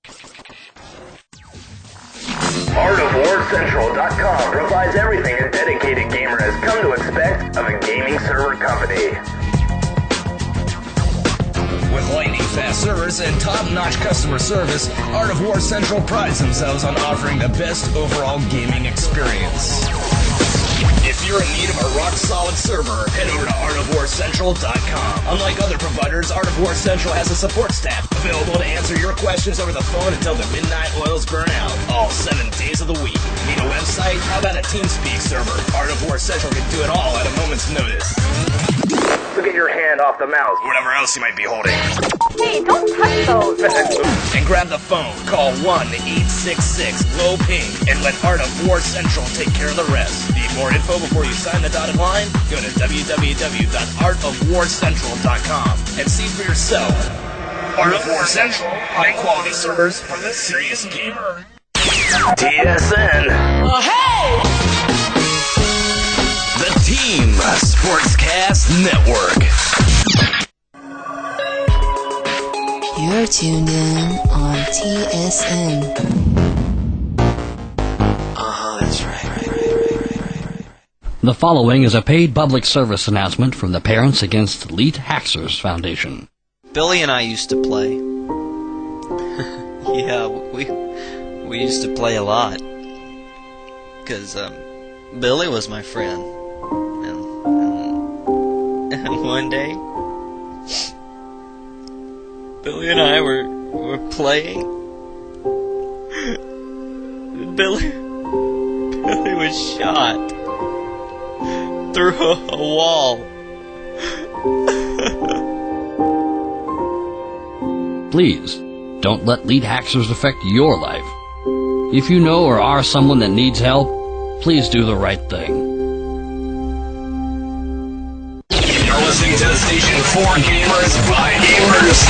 ArtofWarCentral.com provides everything a dedicated gamer has come to expect of a gaming server company. With lightning-fast servers and top-notch customer service, Art of War Central prides themselves on offering the best overall gaming experience. If you're in need of a rock-solid server, head over to ArtofWarCentral.com. Unlike other providers, Art of War Central has a support staff available to answer your questions over the phone until the midnight oils burn out, all 7 days of the week. Need a website? How about a TeamSpeak server? Art of War Central can do it all at a moment's notice. So get your hand off the mouse. Whatever else you might be holding. Hey, don't touch those. And grab the phone. Call 1-866-LOW-PING and let Art of War Central take care of the rest. Need more info before you sign the dotted line? Go to www.artofwarcentral.com and see for yourself. Art of War Central. High-quality servers for the serious gamer. TSN. Oh, hey! The Team Sportscast Network. You're tuned in on TSN. That's right. The following is a paid public service announcement from the Parents Against Elite Hackers Foundation. Billy and I used to play. Yeah, we used to play a lot. Because Billy was my friend. And one day, Billy and I were playing. Billy was shot through a wall. Please, don't let lead hackers affect your life. If you know or are someone that needs help, please do the right thing. You're listening to the station for gamers by gamers.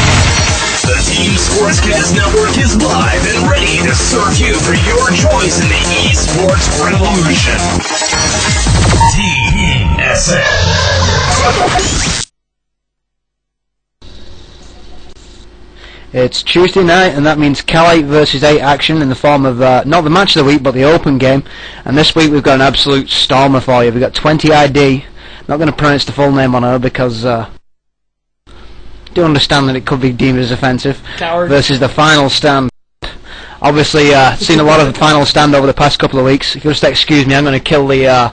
The Team Sportscast Network is live and ready to serve you for your choice in the esports revolution. TVsN. It's Tuesday night, and that means Cal 8 versus 8 action in the form of, not the match of the week, but the open game. And this week we've got an absolute stormer for you. We've got 20ID. Not going to pronounce the full name on her because, do understand that it could be deemed as offensive. Coward. Versus the Final Stand. Obviously, seen a lot of the Final Stand over the past couple of weeks. If you'll just excuse me, I'm going to kill the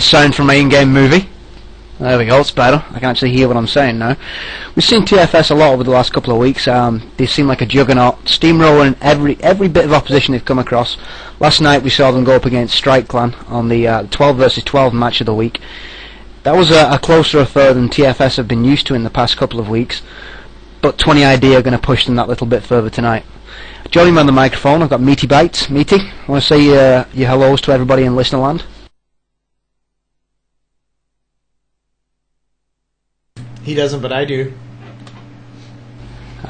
sound from my in-game movie. There we go, it's better. I can actually hear what I'm saying now. We've seen TFS a lot over the last couple of weeks. They seem like a juggernaut, steamrolling every bit of opposition they've come across. Last night we saw them go up against Strike Clan on the 12 versus 12 match of the week. That was a closer affair than TFS have been used to in the past couple of weeks, but 20ID are going to push them that little bit further tonight. Joining me on the microphone, I've got Meaty Bites. Meaty, want to say your hellos to everybody in listener land? He doesn't, but I do.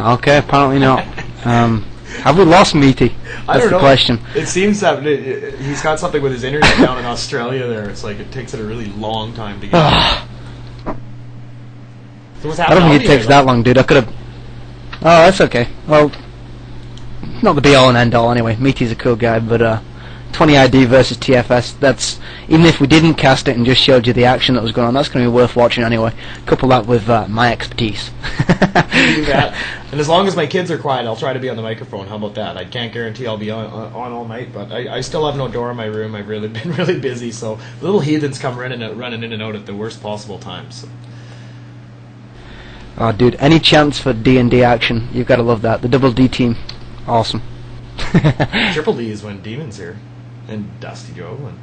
Okay, apparently not. Have we lost Meaty? I don't know. That's the question. It seems that he's got something with his internet down in Australia there. It's like it takes it a really long time to get So what's I happening? don't think it takes that long, dude. I could have... Oh, that's okay. Well, not the be-all and end-all anyway. Meaty's a cool guy, but 20ID versus TFS, that's... Even if we didn't cast it and just showed you the action that was going on, that's going to be worth watching anyway. Couple that with my expertise. Do that. And as long as my kids are quiet, I'll try to be on the microphone. How about that? I can't guarantee I'll be on all night, but I still have no door in my room. I've really been really busy, so little heathens come running in and out at the worst possible times. So. Oh, dude, any chance for D&D action, you've got to love that. The Double D team, awesome. Triple D is when Demon's here, and Dusty Joe, and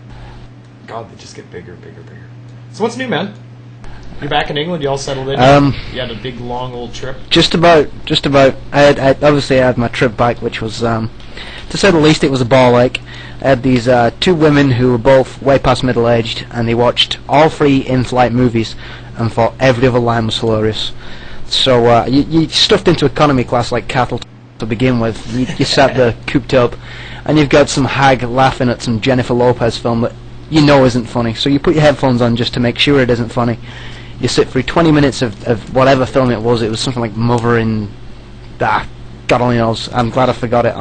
God, they just get bigger. So what's new, man? You're back in England. You all settled in. You had a big, long, old trip. Just about. I obviously had my trip back, which was, to say the least, it was a ball ache. I had these two women who were both way past middle-aged, and they watched all 3 in-flight movies, and thought every other line was hilarious. So you stuffed into economy class like cattle to begin with. You sat there cooped up, and you've got some hag laughing at some Jennifer Lopez film that you know isn't funny. So you put your headphones on just to make sure it isn't funny. You sit through 20 minutes of whatever film it was. It was something like Mother in God only knows. I'm glad I forgot it.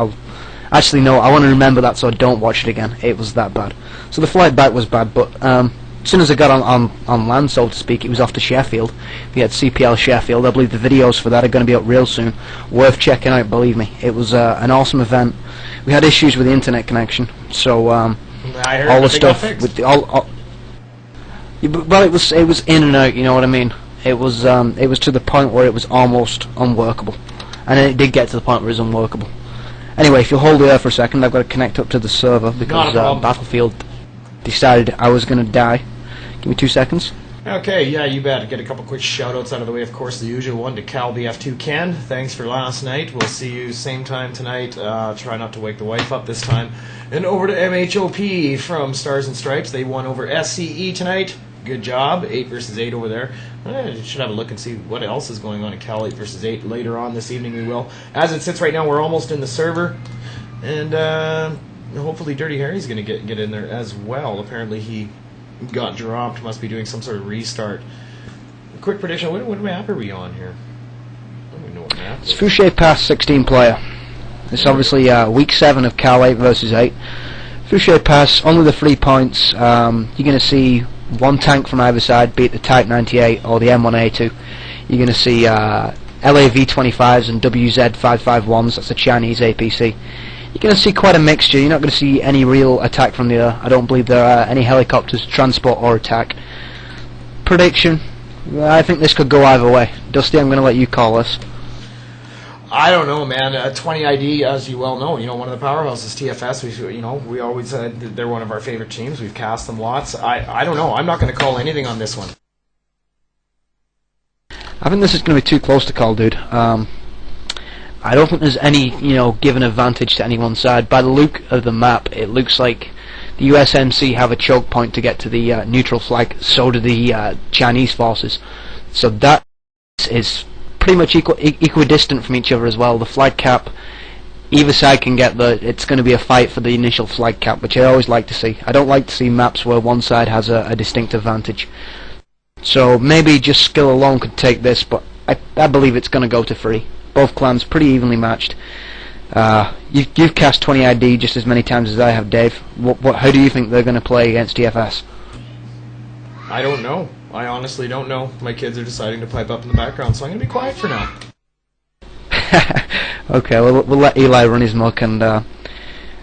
Actually, no, I want to remember that so I don't watch it again. It was that bad. So the flight back was bad, but as soon as I got on land, so to speak, it was off to Sheffield. We had CPL Sheffield. I believe the videos for that are going to be up real soon. Worth checking out, believe me. It was an awesome event. We had issues with the internet connection, so I heard all the they got stuff fixed. with the well, it was in and out. You know what I mean? It was to the point where it was almost unworkable, and then it did get to the point where it was unworkable. Anyway, if you hold there for a second, I've got to connect up to the server because Battlefield decided I was going to die. Give me 2 seconds. Okay, yeah, you bet. Get a couple quick shout-outs out of the way. Of course, the usual one to Cal BF2 Ken. Thanks for last night. We'll see you same time tonight. Try not to wake the wife up this time. And over to MHOP from Stars and Stripes. They won over SCE tonight. Good job. 8 versus 8 over there. You should have a look and see what else is going on in Cal 8 versus 8. Later on this evening we will. As it sits right now, we're almost in the server. And hopefully Dirty Harry's going to get in there as well. Apparently he got dropped. Must be doing some sort of restart. Quick prediction. What map are we on here? I don't even know what map. It's Fouché Pass 16 player. It's obviously week 7 of Cal 8 versus 8. Fouché Pass, only the 3 points. You're going to see one tank from either side beat the Type 98 or the M1A2. You're going to see LAV-25s and WZ-551s, that's the Chinese APC. You're going to see quite a mixture. You're not going to see any real attack from the air. I don't believe there are any helicopters, transport or attack. Prediction, I think this could go either way. Dusty, I'm going to let you call this. I don't know, man. 20ID, as you well know, one of the powerhouses, TFS. We always said that they're one of our favorite teams. We've cast them lots. I don't know. I'm not going to call anything on this one. I think this is going to be too close to call, dude. I don't think there's any, given advantage to any one side. By the look of the map, it looks like the USMC have a choke point to get to the neutral flag. So do the Chinese forces. So that is pretty much equidistant from each other as well. The flag cap, either side can get it's going to be a fight for the initial flag cap, which I always like to see. I don't like to see maps where one side has a distinct advantage. So maybe just skill alone could take this, but I believe it's going to go to 3. Both clans pretty evenly matched. You've cast 20ID just as many times as I have, Dave. How do you think they're going to play against TFS? I don't know. I honestly don't know. My kids are deciding to pipe up in the background, so I'm going to be quiet for now. Okay, we'll let Eli run his muck, and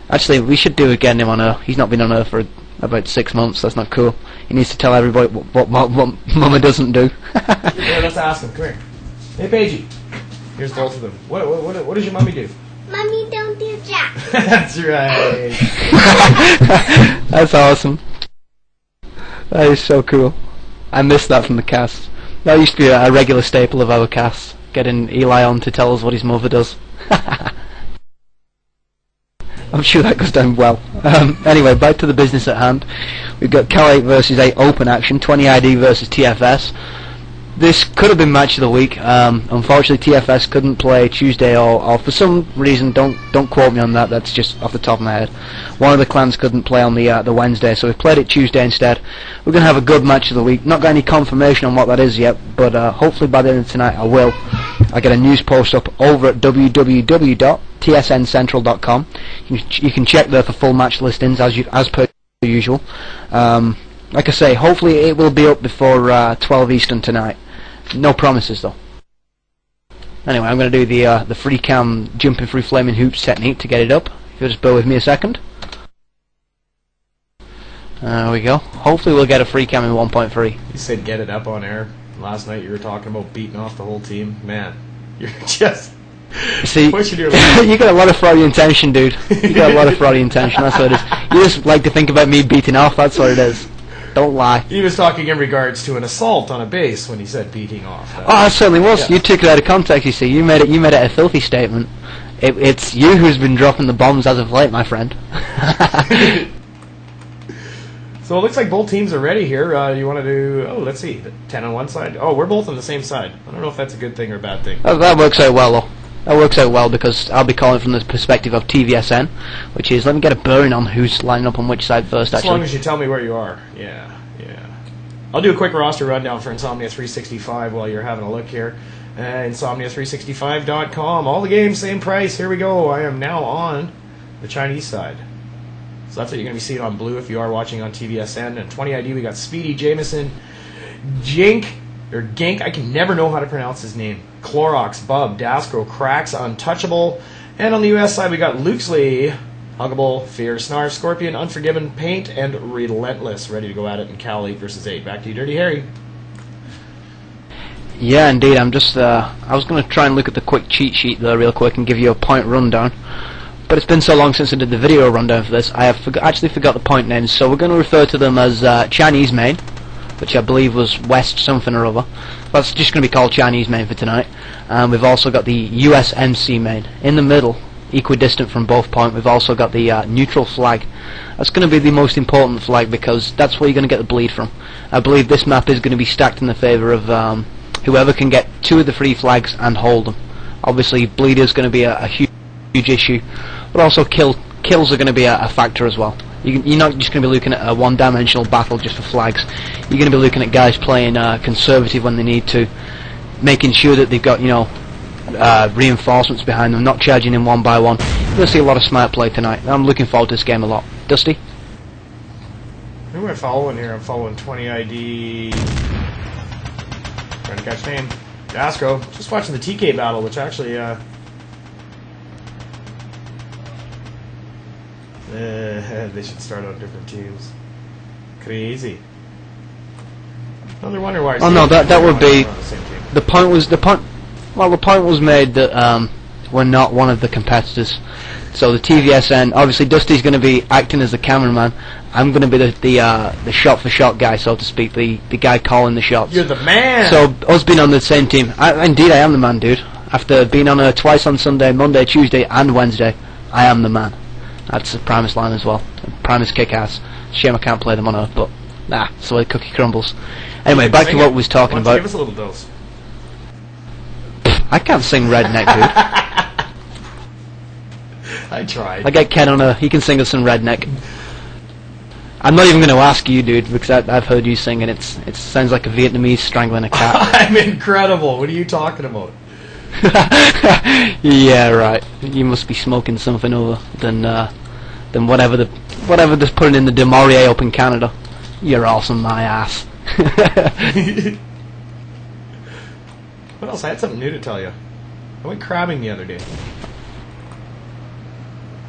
actually we should do getting him on Earth. He's not been on Earth for about 6 months. That's not cool. He needs to tell everybody what Mama doesn't do. Yeah, let's ask him. Come here. Hey, Paigey. Here's both of them. What does your mommy do? Mommy don't do that. That's right. That's awesome. That is so cool. I missed that from the cast. That used to be a regular staple of our cast, getting Eli on to tell us what his mother does. I'm sure that goes down well. Anyway, back to the business at hand. We've got Cal 8 versus 8 open action, 20ID versus TFS. This could have been match of the week. Unfortunately, TFS couldn't play Tuesday or for some reason, don't quote me on that. That's just off the top of my head. One of the clans couldn't play on the Wednesday, so we played it Tuesday instead. We're gonna have a good match of the week. Not got any confirmation on what that is yet, but hopefully by the end of tonight I will. I get a news post up over at www.tsncentral.com. You can check there for full match listings as per usual. Like I say, hopefully it will be up before 12 Eastern tonight. No promises though. Anyway, I'm going to do the free cam jumping through flaming hoops technique to get it up. If you'll just bear with me a second. There we go. Hopefully we'll get a free cam in 1.3. You said get it up on air. Last night you were talking about beating off the whole team. Man, you're just see, pushing your limits. You got a lot of fraudy intention, dude. You got a lot of fraudy intention. That's what it is. You just like to think about me beating off. That's what it is. Don't lie. He was talking in regards to an assault on a base when he said beating off. Oh, it certainly was. Yeah. You took it out of context, you see. You made it a filthy statement. It's you who's been dropping the bombs as of late, my friend. So it looks like both teams are ready here. You want to do... Oh, let's see. 10 on one side. Oh, we're both on the same side. I don't know if that's a good thing or a bad thing. That works out well, though. That works out well because I'll be calling from the perspective of TVsN, which is, let me get a bearing on who's lining up on which side first, actually. As long as you tell me where you are. Yeah. I'll do a quick roster rundown for Insomnia 365 while you're having a look here. Insomnia365.com. All the games, same price. Here we go. I am now on the Chinese side. So that's what you're going to be seeing on blue if you are watching on TVsN. And 20ID, we got Speedy, Jameson, Gink, I can never know how to pronounce his name. Clorox, Bub, Dasco, Cracks, Untouchable. And on the US side, we got Luxley, Huggable, Fear, Snarf, Scorpion, Unforgiven, Paint, and Relentless, ready to go at it in Cal 8 versus 8. Back to you, Dirty Harry. Yeah, indeed. I'm just. I was going to try and look at the quick cheat sheet there real quick and give you a point rundown. But it's been so long since I did the video rundown for this, I have actually forgot the point names. So we're going to refer to them as Chinese main, which I believe was West something or other. That's just going to be called Chinese main for tonight. And we've also got the USMC main. In the middle, equidistant from both points, we've also got the neutral flag. That's going to be the most important flag because that's where you're going to get the bleed from. I believe this map is going to be stacked in the favour of whoever can get 2 of the 3 flags and hold them. Obviously, bleed is going to be a huge issue, but also kills are going to be a factor as well. You're not just going to be looking at a one-dimensional battle just for flags. You're going to be looking at guys playing conservative when they need to, making sure that they've got reinforcements behind them, not charging in one by one. You're going to see a lot of smart play tonight. I'm looking forward to this game a lot. Dusty? Who am I following here? I'm following 20ID. Trying to catch name. Dasco. Just watching the TK battle, which actually, they should start on different teams. Crazy. Another wonder why. Oh no, that would be the point. Well, the point was made that we're not one of the competitors. So the TVsN, obviously Dusty's going to be acting as the cameraman. I'm going to be the shot for shot guy, so to speak, the guy calling the shots. You're the man. So us being on the same team, indeed I am the man, dude. After being on twice on Sunday, Monday, Tuesday, and Wednesday, I am the man. That's the Primus line as well. Primus kick ass. Shame I can't play them on Earth, but nah, so the cookie crumbles. Anyway, back to what we was talking about. Give us a little dose. I can't sing Redneck, dude. I tried. I get Ken on he can sing us some Redneck. I'm not even going to ask you, dude, because I've heard you sing and it sounds like a Vietnamese strangling a cat. I'm incredible. What are you talking about? Yeah, right. You must be smoking something other than whatever they're putting in the De Maurier up in Canada. You're awesome, my ass. What else? I had something new to tell you. I went crabbing the other day.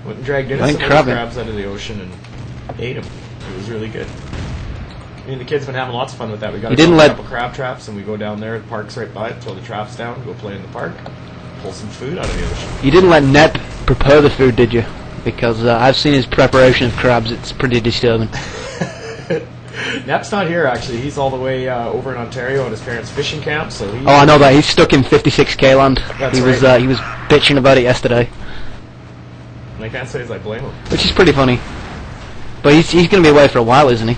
Went and dragged in some crabs out of the ocean and ate them. It was really good. Me and the kids have been having lots of fun with that. We got a couple crab traps, and we go down there. The park's right by it. Throw the traps down, go play in the park, pull some food out of the ocean. You didn't let Nep prepare the food, did you? Because I've seen his preparation of crabs. It's pretty disturbing. Nep's not here, actually. He's all the way over in Ontario at his parents' fishing camp. So oh, I know that. He's stuck in 56K land. He was bitching about it yesterday. And I can't say as I blame him. Which is pretty funny. But he's going to be away for a while, isn't he?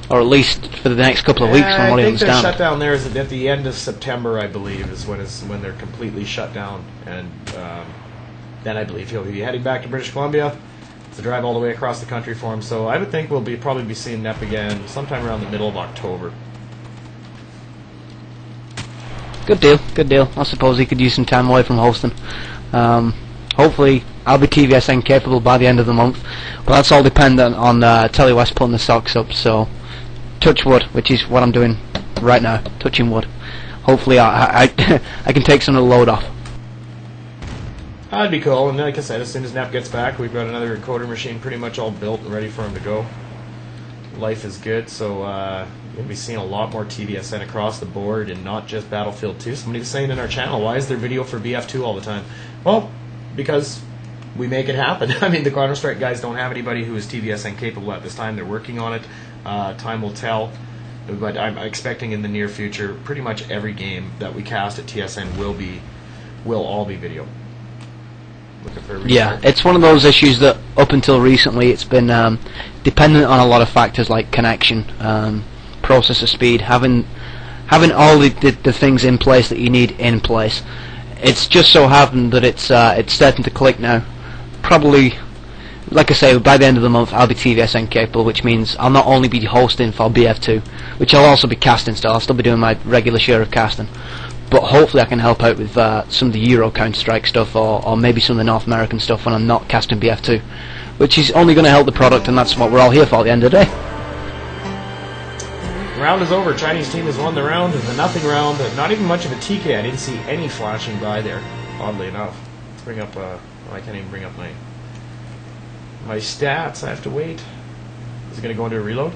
Or at least for the next couple of weeks, from what I understand. I think their shutdown there is at the end of September, I believe, is when they're completely shut down. And then I believe he'll be heading back to British Columbia to drive all the way across the country for him. So I would think we'll probably be seeing Nep again sometime around the middle of October. Good deal, good deal. I suppose he could use some time away from hosting. Hopefully, I'll be TVsN capable by the end of the month. But that's all dependent on Telly West putting the socks up. So, touch wood, which is what I'm doing right now, touching wood. Hopefully, I can take some of the load off. That'd be cool. And like I said, as soon as Nep gets back, we've got another encoder machine pretty much all built and ready for him to go. Life is good, so you're going to be seeing a lot more TVsN across the board and not just Battlefield 2. Somebody was saying in our channel, why is there video for BF2 all the time? Well, because we make it happen. I mean, the Counter-Strike guys don't have anybody who is TVsN capable at this time. They're working on it. Time will tell. But I'm expecting in the near future, pretty much every game that we cast at TSN will all be video. Yeah, it's one of those issues that up until recently it's been dependent on a lot of factors like connection, processor speed, having all the things in place that you need in place. It's just so happened that it's starting to click now. Probably like I say, by the end of the month I'll be TVsN capable, which means I'll not only be hosting for BF2, which I'll also be casting still. I'll still be doing my regular share of casting, but hopefully I can help out with some of the Euro Counter-Strike stuff, or maybe some of the North American stuff when I'm not casting BF2, which is only going to help the product, and that's what we're all here for at the end of the day. Round is over. Chinese team has won the round. The nothing round. Not even much of a TK. I didn't see any flashing by there, oddly enough. Let's bring up... oh, I can't even bring up my stats. I have to wait. Is it going to go into a reload?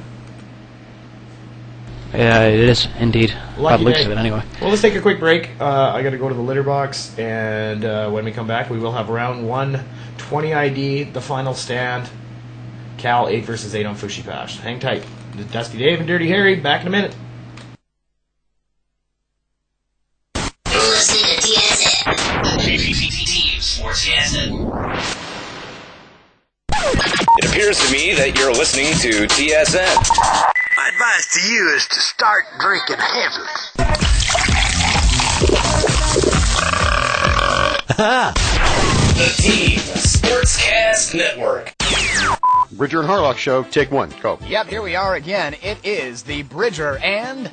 Yeah, it is, indeed. Lucky By the looks day. of it, anyway. Well, let's take a quick break. I got to go to the litter box, and when we come back, we will have round 1, 20ID, the final stand. Cal 8 versus 8 on Fushi Pash. Hang tight. Dusty Dave and Dirty Harry, back in a minute. You're listening to TSN. It appears to me that you're listening to TSN. My advice to you is to start drinking heavily. The Team Sportscast Network. Bridger and Harlock Show, take 1, go. Yep, here we are again. It is the Bridger and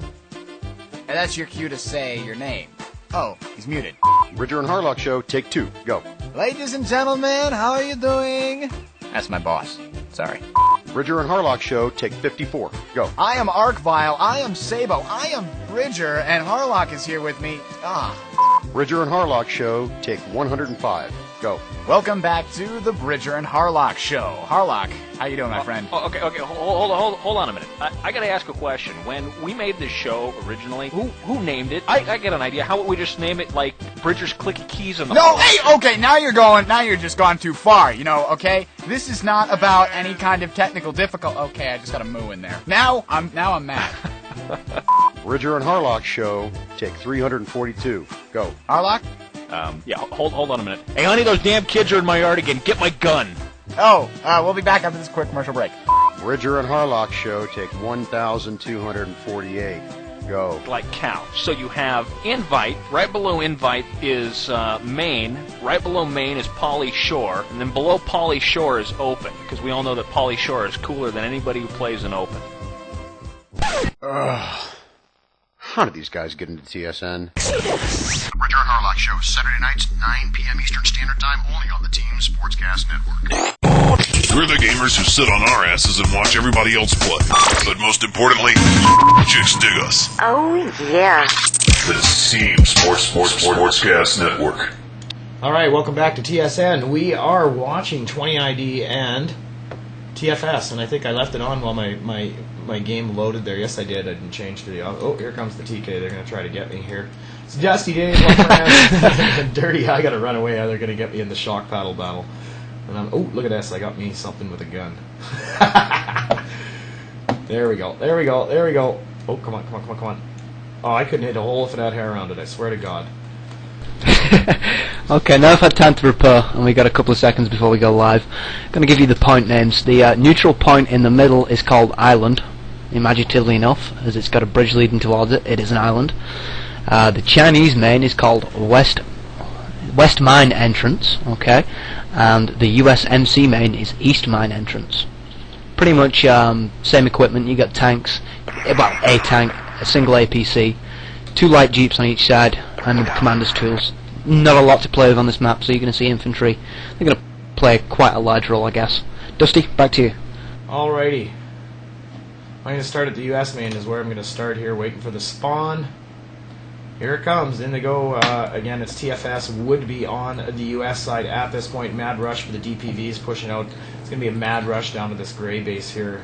that's your cue to say your name. Oh, he's muted. Bridger and Harlock Show, take 2, go. Ladies and gentlemen, how are you doing? That's my boss. Sorry. Bridger and Harlock Show, take 54, go. I am Arkvile, I am Sabo, I am Bridger, and Harlock is here with me. Bridger and Harlock Show, take 105, go. Welcome back to the Bridger and Harlock Show. Harlock, how you doing, my friend? Okay, hold on a minute. I gotta ask a question. When we made this show originally, who named it? I get an idea. How would we just name it like Bridger's Clicky Keys in the No, hey, okay, now you're just gone too far, okay? This is not about any kind of technical difficulty. Okay, I just got a moo in there. Now I'm mad. Bridger and Harlock Show, take 342, go. Harlock? Yeah, hold on a minute. Hey, honey, those damn kids are in my yard again. Get my gun. Oh, we'll be back after this quick commercial break. Bridger and Harlock Show, take 1,248, go. Like count. So you have invite. Right below invite is main. Right below main is Pauly Shore. And then below Pauly Shore is open. Because we all know that Pauly Shore is cooler than anybody who plays in open. How did these guys get into TSN? Bridger and Harlock Show, Saturday nights, 9 p.m. Eastern Standard Time, only on the Team Sportscast Network. We're the gamers who sit on our asses and watch everybody else play. But most importantly, chicks dig us. Oh, yeah. The Team Sportscast Network. Alright, welcome back to TSN. We are watching 20ID and TFS, and I think I left it on while my game loaded there. Yes, I did. I didn't change to the... Oh, here comes the TK. They're going to try to get me here. It's Dusty Dave, my friend. Dirty, I got to run away. They're going to get me in the shock paddle battle. And I'm... Oh, look at this. I got me something with a gun. There we go. There we go. There we go. Oh, come on, come on, come on, come on. Oh, I couldn't hit a hole if it had hair around it. I swear to God. Okay, now I've had time to prepare, and we got a couple of seconds before we go live. I'm going to give you the point names. The neutral point in the middle is called Island, imaginatively enough, as it's got a bridge leading towards it. It is an island. The Chinese main is called West Mine Entrance, okay, and the USMC main is East Mine Entrance. Pretty much same equipment. You got tanks, about a tank, a single APC, 2 light jeeps on each side, and the commander's tools. Not a lot to play with on this map, so you're going to see infantry. They're going to play quite a large role, I guess. Dusty, back to you. Alrighty. I'm going to start at the US main is where I'm going to start here, waiting for the spawn. Here it comes. In they go. Again, it's TFS would be on the US side at this point. Mad rush for the DPVs pushing out. It's going to be a mad rush down to this gray base here,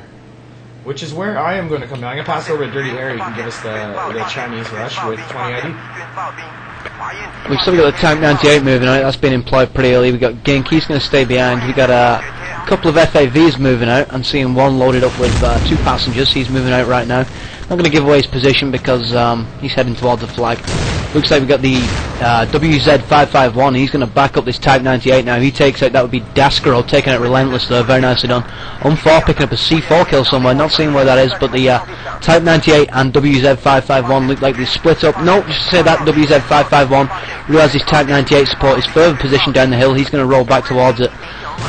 which is where I am going to come down. I'm going to pass over to Dirty Harry. You can give us the Chinese rush with 20ID. We've still got the Tank 98 moving out. That's been employed pretty early. We've got Genki's going to stay behind. We've got a couple of FAVs moving out. I'm seeing one loaded up with 2 passengers. He's moving out right now. I'm going to give away his position because he's heading towards the flag. Looks like we've got the WZ551. He's going to back up this Type 98 now. He takes out, that would be Daskaro, taking it relentless there. Very nicely done. On4 picking up a C4 kill somewhere. Not seeing where that is, but the Type 98 and WZ551 look like they split up. No, just to say that WZ551 realises Type 98 support is further positioned down the hill. He's going to roll back towards it.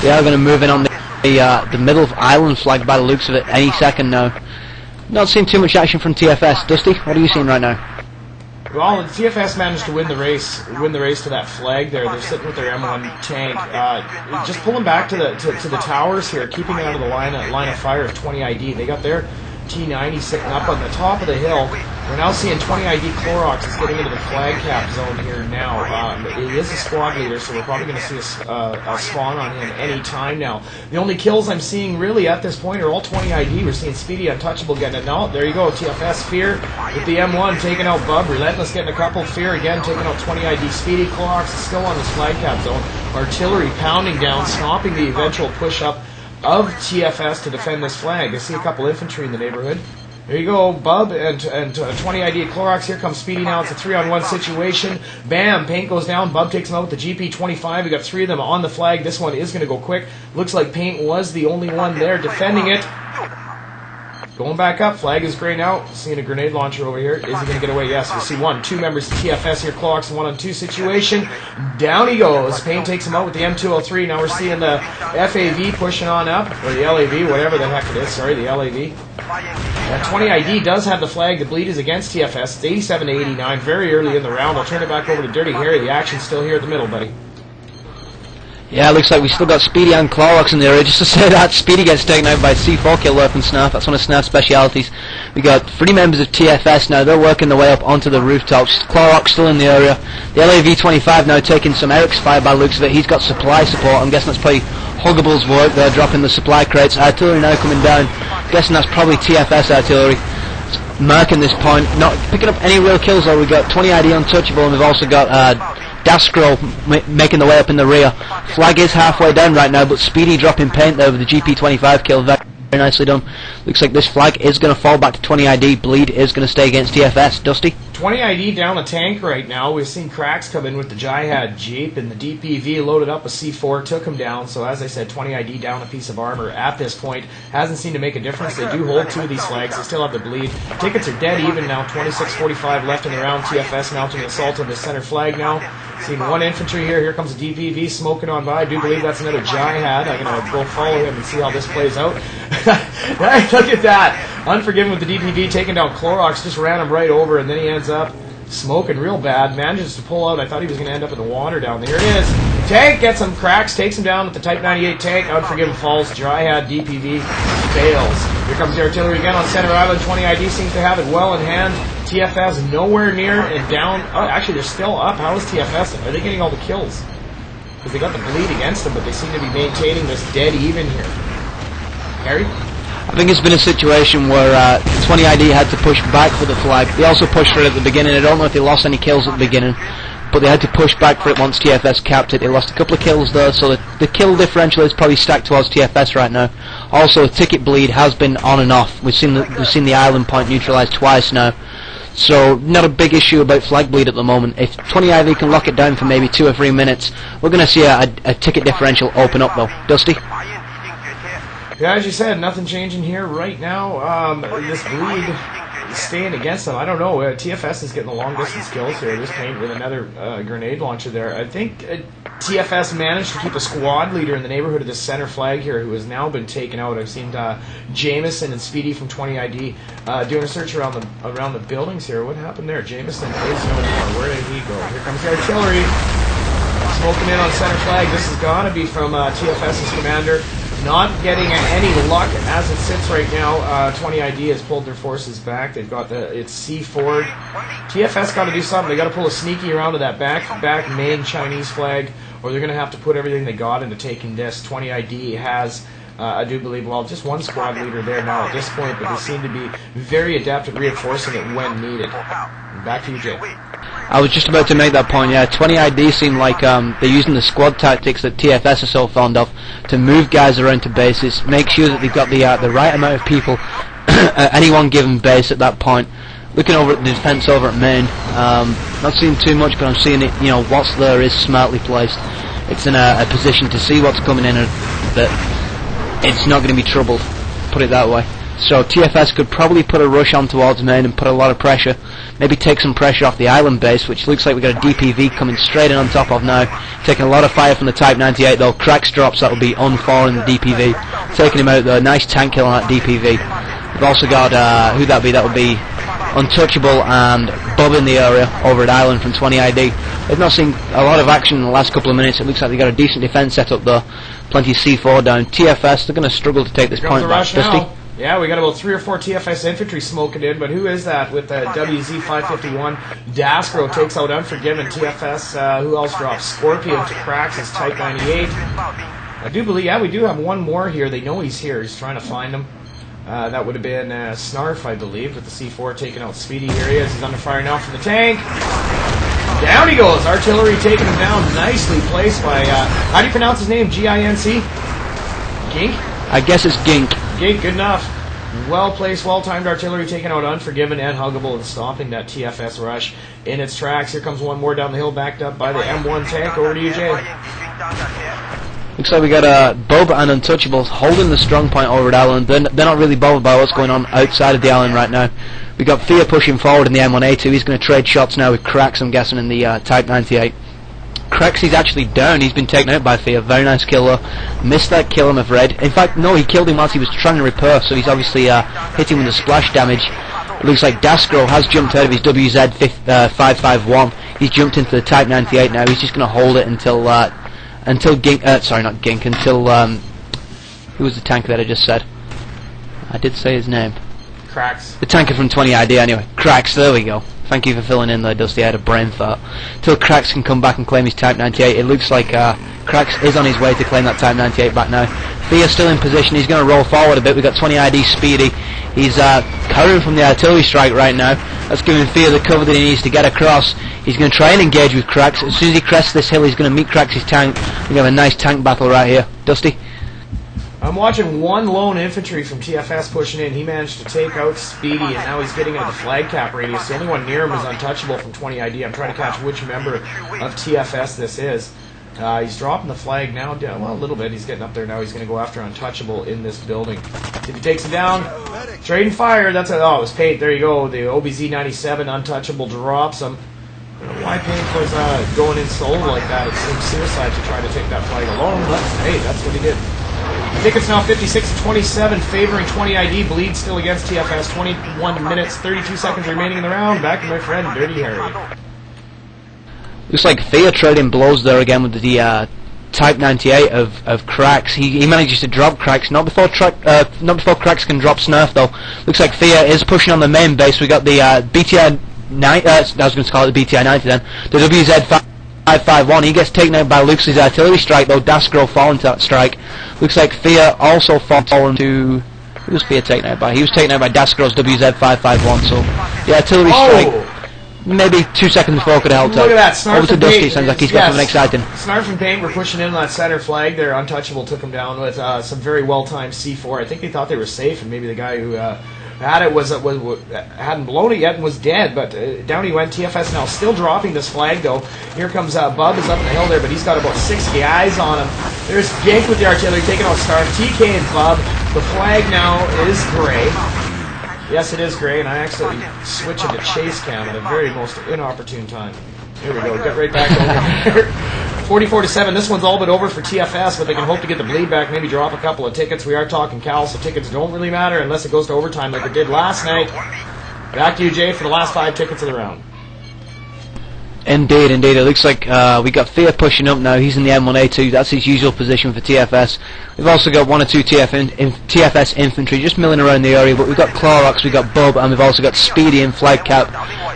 They are going to move in on the the middle of island flag by the looks of it any second now. Not seeing too much action from TFS. Dusty, what are you seeing right now? Well, TFS managed to win the race to that flag there. They're sitting with their M1 tank, just pulling back to the towers here, keeping it out of the line of fire of 20ID. They got their T90 sitting up on the top of the hill. We're now seeing 20ID Clorox is getting into the flag cap zone here now. It is a squad leader, so we're probably going to see a spawn on him any time now. The only kills I'm seeing really at this point are all 20ID. We're seeing Speedy Untouchable getting it. Now, there you go, TFS Fear with the M1 taking out Bub. Relentless getting a couple. Fear again taking out 20ID. Speedy Clorox is still on this flag cap zone. Artillery pounding down, stopping the eventual push-up of TFS to defend this flag. I see a couple infantry in the neighborhood. There you go, Bub and 20ID Clorox. Here comes Speedy now. It's a 3-on-1 situation. Bam, Paint goes down. Bub takes him out with the GP25. We got 3 of them on the flag. This one is going to go quick. Looks like Paint was the only one there defending it. Going back up. Flag is gray now. Seeing a grenade launcher over here. Is he going to get away? Yes. We see 2 members of TFS here. Clorox, 1-on-2 situation. Down he goes. Paint takes him out with the M203. Now we're seeing the FAV pushing on up. Or the LAV, whatever the heck it is. Sorry, the LAV. 20ID does have the flag. The bleed is against TFS. It's 87 to 89. Very early in the round. I'll turn it back over to Dirty Harry. The action's still here at the middle, buddy. Yeah, it looks like we still got Speedy and Clorox in the area. Just to say that, Speedy gets taken out by C4 kill from Snap. That's one of Snap's specialities. We got 3 members of TFS now. They're working their way up onto the rooftops. Clorox still in the area. The LAV-25 now taking some Eric's fire by the looks of it. He's got supply support. I'm guessing that's probably Huggable's work. They're dropping the supply crates. Artillery now coming down. I'm guessing that's probably TFS artillery. Marking this point. Not picking up any real kills though. We've got 20ID Untouchable, and we've also got Dascroll making the way up in the rear. Flag is halfway down right now, but Speedy dropping Paint there with the GP25 kill. Very nicely done. Looks like this flag is going to fall back to 20ID. Bleed is going to stay against TFS. Dusty? 20ID down a tank right now. We've seen Cracks come in with the Jihad Jeep, and the DPV loaded up a C4, took him down. So as I said, 20ID down a piece of armor at this point. Hasn't seemed to make a difference. They do hold 2 of these flags. They still have the bleed. Tickets are dead even now. 26:45 left in the round. TFS mounting an assault on the center flag now. Seeing 1 infantry here. Here comes a DPV smoking on by. I do believe that's another Jihad. I'm going to go follow him and see how this plays out. Look at that. Unforgiven with the DPV taking down Clorox. Just ran him right over, and then he ends up smoking real bad. Manages to pull out. I thought he was going to end up in the water down there. Here it is. Tank gets some Cracks. Takes him down with the Type 98 tank. Unforgiven falls. Jihad DPV fails. Here comes the artillery again on center island. 20ID seems to have it well in hand. TFS nowhere near and down. Oh, actually, they're still up. How is TFS? Are they getting all the kills? Because they got the bleed against them, but they seem to be maintaining this dead even here. Harry? I think it's been a situation where 20ID had to push back for the flag. They also pushed for it at the beginning. I don't know if they lost any kills at the beginning, but they had to push back for it once TFS capped it. They lost a couple of kills though, so the kill differential is probably stacked towards TFS right now. Also, ticket bleed has been on and off. We've seen the island point neutralized twice now, so not a big issue about flag bleed at the moment. If 20ID can lock it down for maybe 2 or 3 minutes, we're going to see a ticket differential open up though. Dusty? Yeah, as you said, nothing changing here right now. This bleed is staying against them. I don't know. TFS is getting the long distance kills here. This Paint with another grenade launcher there. I think TFS managed to keep a squad leader in the neighborhood of the center flag here, who has now been taken out. I've seen Jameson and Speedy from 20ID doing a search around the buildings here. What happened there? Jameson is no more. Where did he go? Here comes the artillery. Smoking in on center flag. This has got to be from TFS's commander. Not getting any luck as it sits right now. 20ID has pulled their forces back. They've got it's C4. TFS got to do something. They got to pull a sneaky around to that back main Chinese flag, or they're going to have to put everything they got into taking this. 20ID has, I do believe, well, just 1 squad leader there now at this point, but they seem to be very adept at reinforcing it when needed. Back to you, Jay. I was just about to make that point, yeah. 20ID seem like they're using the squad tactics that TFS are so fond of to move guys around to bases, make sure that they've got the right amount of people at any one given base at that point. Looking over at the defence over at main, not seeing too much, but I'm seeing it, what's there is smartly placed. It's in a position to see what's coming in, but it's not going to be troubled, put it that way. So TFS could probably put a rush on towards main and put a lot of pressure. Maybe take some pressure off the island base, which looks like we've got a DPV coming straight in on top of now. Taking a lot of fire from the Type 98 though. Cracks drops, that will be on 4 in the DPV. Taking him out there. Nice tank kill on that DPV. We've also got, who'd that be? That would be Untouchable and Bob in the area over at Island from 20ID. They've not seen a lot of action in the last couple of minutes. It looks like they've got a decent defense set up though. Plenty of C4 down. TFS, they're going to struggle to take this point back. Dusty? Yeah, we got about 3 or 4 TFS infantry smoking in, but who is that with the WZ-551? Daskro takes out Unforgiven. TFS, who else drops? Scorpion to Cracks is Type 98. I do believe, yeah, we do have one more here. They know he's here. He's trying to find him. That would have been Snarf, I believe, with the C4 taking out Speedy. Here he is. He's under fire now from the tank. Down he goes. Artillery taking him down. Nicely placed by, how do you pronounce his name? G-I-N-C? Gink? I guess it's Gink. Gink, good enough. Well-placed, well-timed artillery taking out Unforgiven and Huggable and stopping that TFS rush in its tracks. Here comes one more down the hill, backed up by the M1 tank. Over to you, Jay. Looks like we got Bob and Untouchables holding the strong point over at Island. They're not really bothered by what's going on outside of the island right now. We got Fear pushing forward in the M1A2. He's going to trade shots now with Cracks, I'm guessing, in the Type 98. Cracks, he's actually down. He's been taken out by Fear. Very nice kill though. Missed that kill, I'm afraid. In fact, no, he killed him whilst he was trying to repair, so he's obviously hit him with the splash damage. It looks like Daskro has jumped out of his WZ-551. He's jumped into the Type 98 now. He's just going to hold it until Gink, sorry, not Gink, until, who was the tanker that I just said? I did say his name. Cracks. The tanker from 20ID anyway. Cracks, there we go. Thank you for filling in there, Dusty. I had a brain fart. Till Cracks can come back and claim his Type 98. It looks like Cracks is on his way to claim that Type 98 back now. Fear's still in position. He's going to roll forward a bit. We've got 20ID Speedy. He's cowering from the artillery strike right now. That's giving Fear the cover that he needs to get across. He's going to try and engage with Cracks. As soon as he crests this hill, he's going to meet Cracks' tank. We have a nice tank battle right here. Dusty? I'm watching one lone infantry from TFS pushing in. He managed to take out Speedy, and now he's getting into the flag cap radius. The only one near him is Untouchable from 20ID. I'm trying to catch which member of TFS this is. He's dropping the flag now down, well, a little bit. He's getting up there now. He's going to go after Untouchable in this building. If he takes him down, trading fire. That's it was Paint. There you go. The OBZ-97 Untouchable drops him. I don't know why Paint was going in solo like that. It seems suicide to try to take that flag alone, but hey, that's what he did. I think it's now 56-27, favoring 20ID. Bleed still against TFS. 21 minutes, 32 seconds remaining in the round. Back to my friend, Dirty Harry. Looks like Fear trading blows there again with the Type 98 of Cracks. He manages to drop Cracks, not before Cracks can drop Snurf though. Looks like Fear is pushing on the main base. We got the BTI 90. I was going to call it the BTI 90 then. The WZ-551. He gets taken out by Luke's artillery strike though. Daskro falling to that strike. Looks like Fear also fallen to. Who was Fear taken out by? He was taken out by Daskro's WZ-551. So the artillery strike. Maybe 2 seconds before could have helped out. Look at that. Snarf over to Dusty. Sounds like he's got something exciting. Snarf and Paint were pushing in on that center flag there. Untouchable took him down with some very well-timed C4. I think they thought they were safe, and maybe the guy who had it hadn't blown it yet and was dead. But down he went. TFS now still dropping this flag though. Here comes Bub is up in the hill there, but he's got about 60 eyes on him. There's Gink with the artillery taking out Snarf. TK and Bub. The flag now is gray. Yes, it is gray, and I actually switch into chase cam at a very most inopportune time. Here we go, get right back over here. 44-7, this one's all but over for TFS, but they can hope to get the bleed back, maybe drop a couple of tickets. We are talking Cal, so tickets don't really matter unless it goes to overtime like it did last night. Back to you, Jay, for the last 5 tickets of the round. Indeed. It looks like we got Fear pushing up now. He's in the M1A2. That's his usual position for TFS. We've also got 1 or 2 TFS infantry just milling around the area, but we've got Clorox, we've got Bub, and we've also got Speedy and Flag Cap.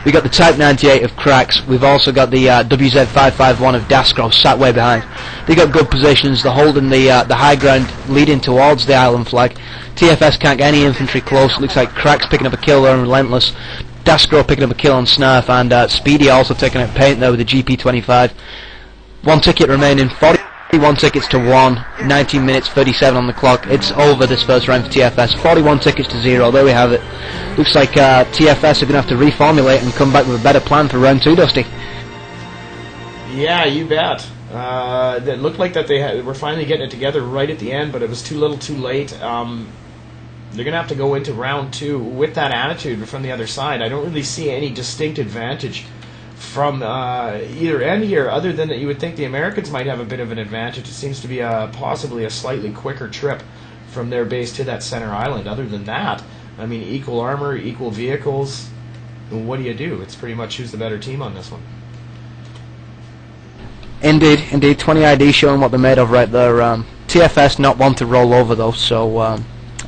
We've got the Type 98 of Cracks. We've also got the WZ-551 of Daskro sat way behind. They got good positions. They're holding the high ground leading towards the island flag. TFS can't get any infantry close. It looks like Cracks picking up a kill there and Relentless. Daskro picking up a kill on Snarf, and Speedy also taking out Paint there with the GP25. 1 ticket remaining, 41 tickets to 1, 19 minutes 37 on the clock. It's over this first round for TFS, 41 tickets to 0, there we have it. Looks like TFS are going to have to reformulate and come back with a better plan for round 2, Dusty. Yeah, you bet. It looked like that they were finally getting it together right at the end, but it was too little too late. they're going to have to go into round 2 with that attitude from the other side. I don't really see any distinct advantage from either end here, other than that you would think the Americans might have a bit of an advantage. It seems to be possibly a slightly quicker trip from their base to that center island. Other than that, I mean, equal armor, equal vehicles. What do you do? It's pretty much who's the better team on this one. Indeed. 20ID showing what they're made of right there. TFS not one to roll over though, so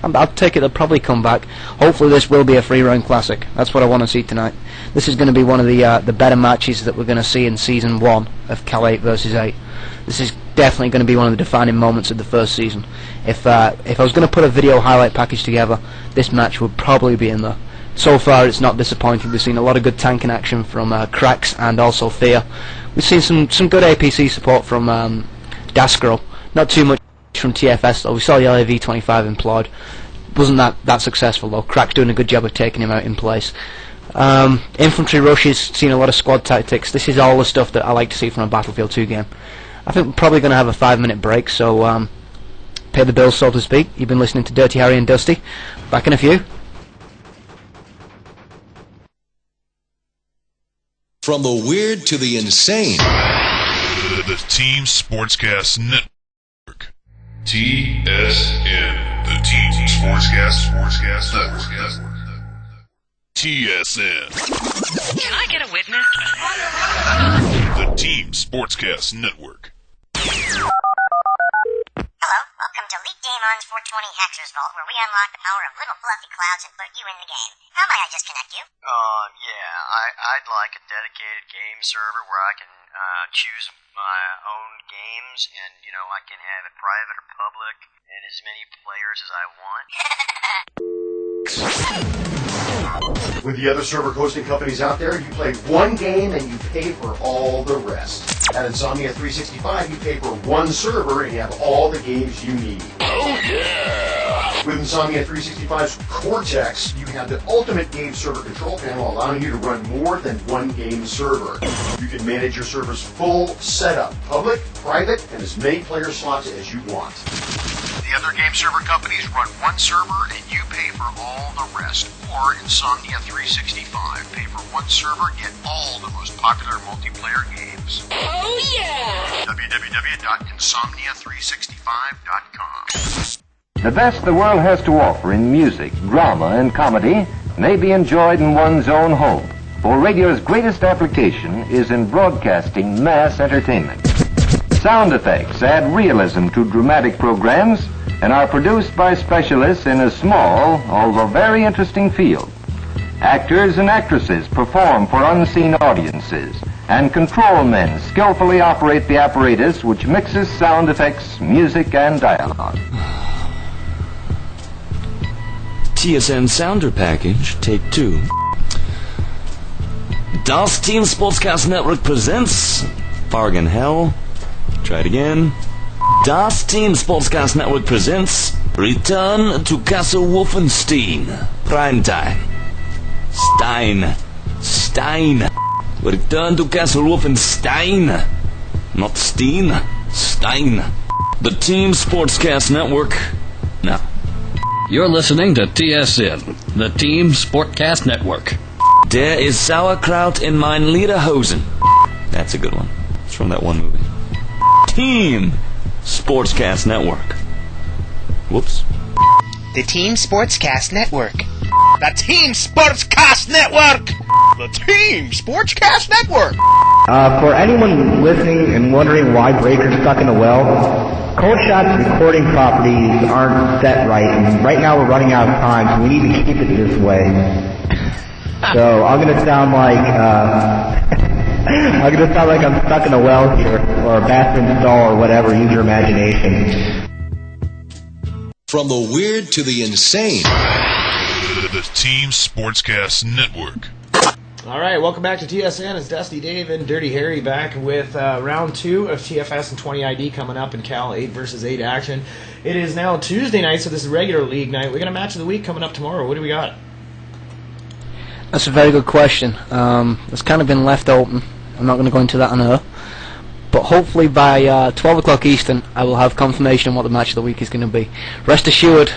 I'll take it they'll probably come back. Hopefully this will be a free-round classic. That's what I want to see tonight. This is going to be one of the better matches that we're going to see in Season 1 of Cal 8 versus 8. This is definitely going to be one of the defining moments of the first season. If I was going to put a video highlight package together, this match would probably be in there. So far, it's not disappointing. We've seen a lot of good tanking action from Cracks and also Fear. We've seen some good APC support from Dasgro. Not too much from TFS though. We saw the LAV-25 employed. Wasn't that successful though. Cracks doing a good job of taking him out in place. Infantry rushes, seen a lot of squad tactics. This is all the stuff that I like to see from a Battlefield 2 game. I think we're probably going to have a 5-minute break, so pay the bills, so to speak. You've been listening to Dirty Harry and Dusty. Back in a few. From the weird to the insane. The Team Sportscast Network. TSN. The Team Sportscast Network. TSN. Can I get a witness? The Team Sportscast Network. Hello, welcome to League Game On's 420 Hackers Vault, where we unlock the power of little fluffy clouds and put you in the game. How may I just connect you? Yeah, I'd like a dedicated game server where I can choose my own games, and, you know, I can have it private or public, and as many players as I want. With the other server hosting companies out there, you play one game and you pay for all the rest. At Insomnia 365, you pay for one server and you have all the games you need. Oh yeah! With Insomnia 365's Cortex, you have the ultimate game server control panel, allowing you to run more than one game server. You can manage your server's full setup, public, private, and as many player slots as you want. The other game server companies run one server and you pay for all the rest. Or Insomnia 365. Pay for one server, get all the most popular multiplayer games. Oh yeah! www.insomnia365.com. The best the world has to offer in music, drama, and comedy may be enjoyed in one's own home. For radio's greatest application is in broadcasting mass entertainment. Sound effects add realism to dramatic programs and are produced by specialists in a small, although very interesting field. Actors and actresses perform for unseen audiences, and control men skillfully operate the apparatus which mixes sound effects, music, and dialogue. TSN Sounder Package, take 2. Das Team Sportscast Network presents Bargain Hell. Try it again. Das Team Sportscast Network presents Return to Castle Wolfenstein. Primetime. Stein. Return to Castle Wolfenstein. Not Steen. Stein. The Team Sportscast Network. Now. You're listening to TSN, the Team Sportcast Network. Der is sauerkraut in mein Lederhosen. That's a good one. It's from that one movie. Team Sportscast Network. Whoops. The Team Sportscast Network. The Team Sportscast Network! The Team Sportscast Network! For anyone listening and wondering why Breaker's stuck in a well, Cold Shot's recording properties aren't set right, and right now we're running out of time, so we need to keep it this way. So I'm gonna sound like I'm stuck in a well here, or a bathroom stall, or whatever. Use your imagination. From the weird to the insane. The Team Sportscast Network. All right, welcome back to TSN. It's Dusty Dave and Dirty Harry back with round 2 of TFS and 20ID coming up in Cal 8 versus 8 action. It is now Tuesday night, so this is regular league night. We got a match of the week coming up tomorrow. What do we got? That's a very good question. It's kind of been left open. I'm not going to go into that on air. But hopefully by 12 o'clock Eastern, I will have confirmation on what the match of the week is going to be. Rest assured,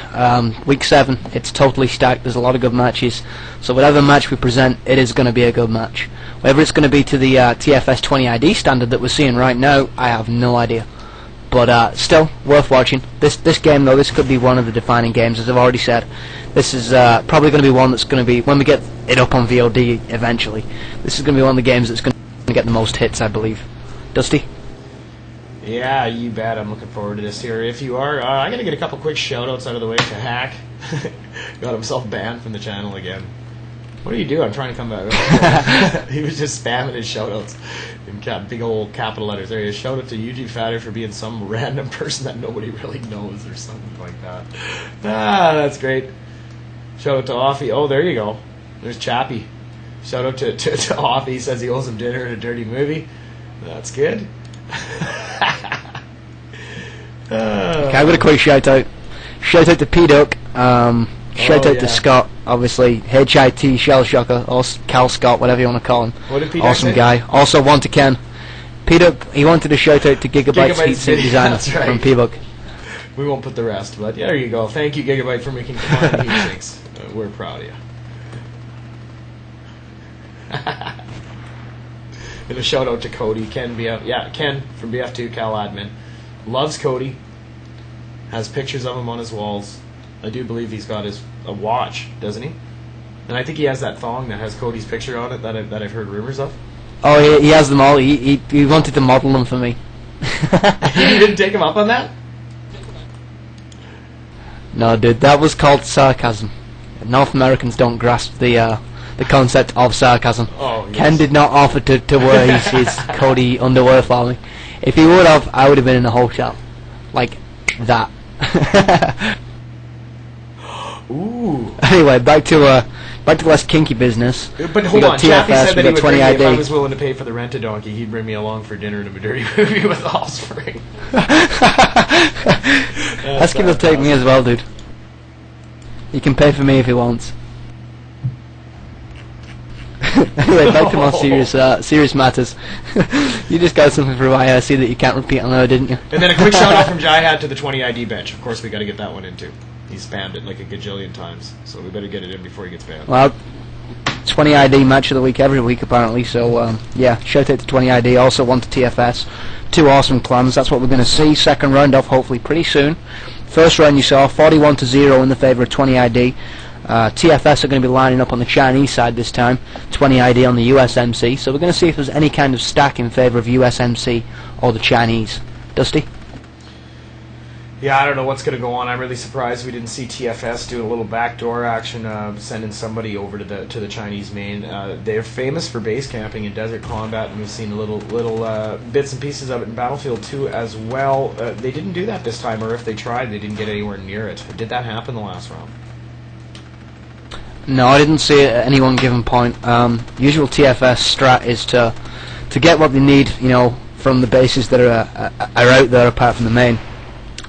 week 7, it's totally stacked. There's a lot of good matches. So whatever match we present, it is going to be a good match. Whether it's going to be to the TFS20ID standard that we're seeing right now, I have no idea. But still, worth watching. This game, though, this could be one of the defining games, as I've already said. This is probably going to be one that's going to be, when we get it up on VOD eventually, this is going to be one of the games that's going to get the most hits, I believe. Dusty? Yeah, you bet. I'm looking forward to this here. If you are, I got to get a couple quick shout-outs out of the way to Hack. Got himself banned from the channel again. What do you do? I'm trying to come back. He was just spamming his shout-outs in big old capital letters. There he is. Shout-out to UG Fatter for being some random person that nobody really knows or something like that. Ah, that's great. Shout-out to Offie. Oh, there you go. There's Chappie. Shout-out to Offie. He says he owes him dinner and a dirty movie. That's good. Okay, I've got a quick shout out. Shout out to P-Duck. Shout out to Scott, obviously. HIT Shell Shocker, or Cal Scott, whatever you want to call him. What did P-Duck Awesome say? guy. Also one to Ken. P-Duck, he wanted a shout out to Gigabyte's heatsink designer from P-Buck. We won't put the rest, but there you go. Thank you, Gigabyte, for making fun heatsinks. We're proud of you. And a shout out to Cody, Ken from BF2 Cal Admin. Loves Cody. Has pictures of him on his walls. I do believe he's got a watch, doesn't he? And I think he has that thong that has Cody's picture on it that I've heard rumors of. Oh, he has them all. He wanted to model them for me. You didn't take him up on that? No, dude, that was called sarcasm. North Americans don't grasp the concept of sarcasm. Oh, yes. Ken did not offer to wear his Cody underwear for me. If he would have, I would have been in a hotel. Like that. Ooh. Anyway, back to less kinky business. But hold on, TFS, Chappie said that he would bring me, if I 20ID. was willing to pay for the rent-a-donkey, he'd bring me along for dinner and a dirty movie with Offspring. Let's give it a take me as well, dude. He can pay for me if he wants. Anyway, back to more serious matters. You just got something for IRC that you can't repeat on there, didn't you? And then a quick shout out from Jihad to the 20ID bench. Of course, we got to get that one in too. He spammed it like a gajillion times, so we better get it in before he gets banned. Well, 20ID match of the week every week apparently. So yeah, shout out to 20ID. Also one to TFS. 2 awesome clans. That's what we're going to see. Second round off hopefully pretty soon. First round you saw 41-0 in the favour of 20ID. TFS are going to be lining up on the Chinese side this time, 20ID on the USMC, so we're going to see if there's any kind of stack in favour of USMC or the Chinese. Dusty? Yeah, I don't know what's going to go on. I'm really surprised we didn't see TFS do a little backdoor action, sending somebody over to the Chinese main. They're famous for base camping and desert combat, and we've seen little bits and pieces of it in Battlefield 2 as well. They didn't do that this time, or if they tried, they didn't get anywhere near it. Did that happen the last round? No, I didn't see it at any one given point. Usual TFS strat is to get what they need, you know, from the bases that are out there apart from the main.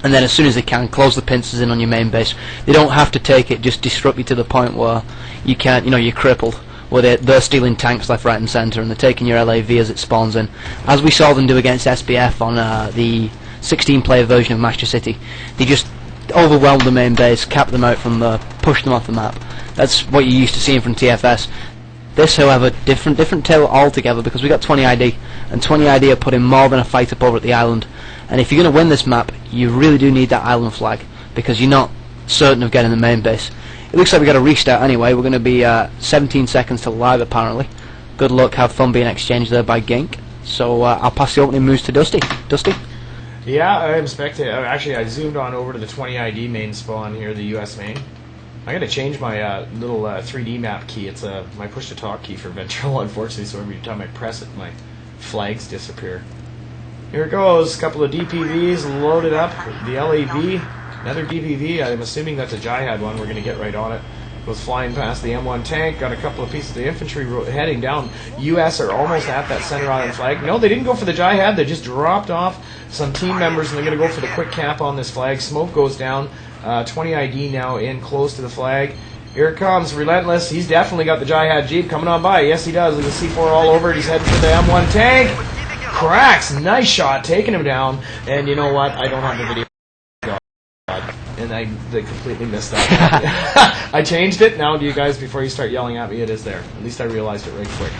And then as soon as they can, close the pincers in on your main base. They don't have to take it, just disrupt you to the point where you can't, you know, you're crippled. Where they're stealing tanks left, right and centre, and they're taking your LAV as it spawns in. As we saw them do against SBF on the 16-player version of Master City. They just overwhelmed the main base, capped them out from the, pushed them off the map. That's what you're used to seeing from TFS. This, however, different tale altogether, because we got 20ID, and 20ID are putting more than a fight up over at the island. And if you're going to win this map, you really do need that island flag, because you're not certain of getting the main base. It looks like we got a restart anyway. We're going to be 17 seconds to live apparently. Good luck, have fun being exchanged there by Gink. So I'll pass the opening moves to Dusty. Dusty? Yeah, I'm spectating. Actually, I zoomed on over to the 20ID main spawn here, the US main. I got to change my little 3D map key. It's my push-to-talk key for Ventrilo, unfortunately, so every time I press it, my flags disappear. Here it goes. A couple of DPVs loaded up. The LAV, another DPV. I'm assuming that's a Jihad one. We're going to get right on it. Goes flying past the M1 tank. Got a couple of pieces of infantry heading down. US are almost at that center island flag. No, they didn't go for the Jihad. They just dropped off some team members, and they're going to go for the quick cap on this flag. Smoke goes down. 20ID now in close to the flag. Here it comes, Relentless. He's definitely got the Jihad Jeep coming on by. Yes, he does. With the C4 all over it. He's heading for the M1 tank. cracks. Nice shot, taking him down. And you know what? I don't have the video. And I completely missed that. I changed it. Now, do you guys, before you start yelling at me, it is there. At least I realized it right quick.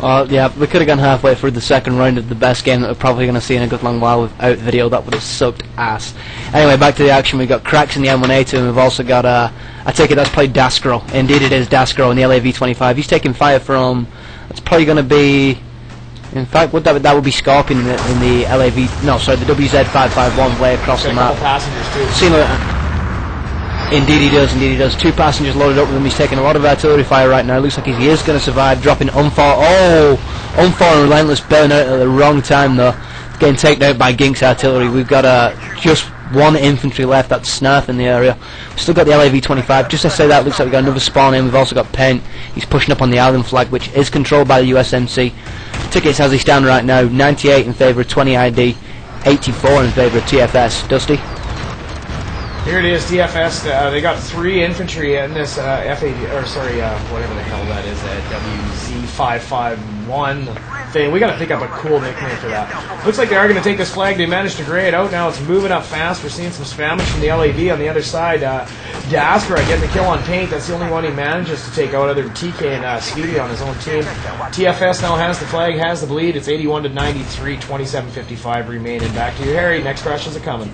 Well, yeah, we could have gone halfway through the second round of the best game that we're probably going to see in a good long while without video. That would have sucked ass. Anyway, back to the action. We've got cracks in the M1A2, and we've also got, I take it that's played Daskro. Indeed it is Daskro in the LAV-25. He's taking fire from, that's probably going to be, in fact, that would be Scorpion in the LAV, no, sorry, the WZ551 way across the map. Passengers too. Indeed he does. 2 passengers loaded up with him. He's taking a lot of artillery fire right now. Looks like he is going to survive, dropping Unfall. Oh! Unfall and Relentless burn out at the wrong time though. Getting taken out by Gink's artillery. We've got just 1 infantry left. That's Snarf in the area. We've still got the LAV-25. Just as I say that, looks like we've got another spawn in. We've also got Paint. He's pushing up on the island flag, which is controlled by the USMC. Tickets as they stand right now, 98 in favour of 20ID, 84 in favour of TFS. Dusty? Here it is, TFS. They got 3 infantry in this whatever the hell that is, WZ551 thing. We got to think up a cool nickname for that. Looks like they are going to take this flag. They managed to gray it out. Now it's moving up fast. We're seeing some spammage from the LAV on the other side. Daskra getting the kill on Paint. That's the only one he manages to take out, other than TK and Speedy on his own team. TFS now has the flag, has the bleed. It's 81-93, 27-55 remaining. Back to you, Harry. Next rushes are coming.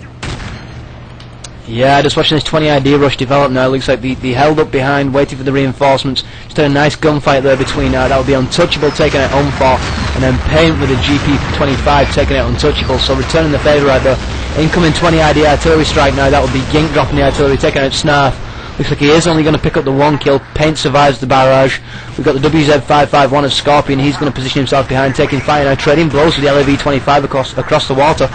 Yeah, just watching this 20ID rush develop now. Looks like they held up behind, waiting for the reinforcements. Just had a nice gunfight there between, that would be Untouchable taking out Unfall, and then Paint with a GP25 taking out Untouchable. So returning the favour right there. Incoming 20ID artillery strike now. That would be Gink dropping the artillery, taking out Snarf. Looks like he is only going to pick up the 1 kill. Paint survives the barrage. We've got the WZ551 of Scorpion. He's going to position himself behind, taking fire now, trading blows with the LAV-25 across the water.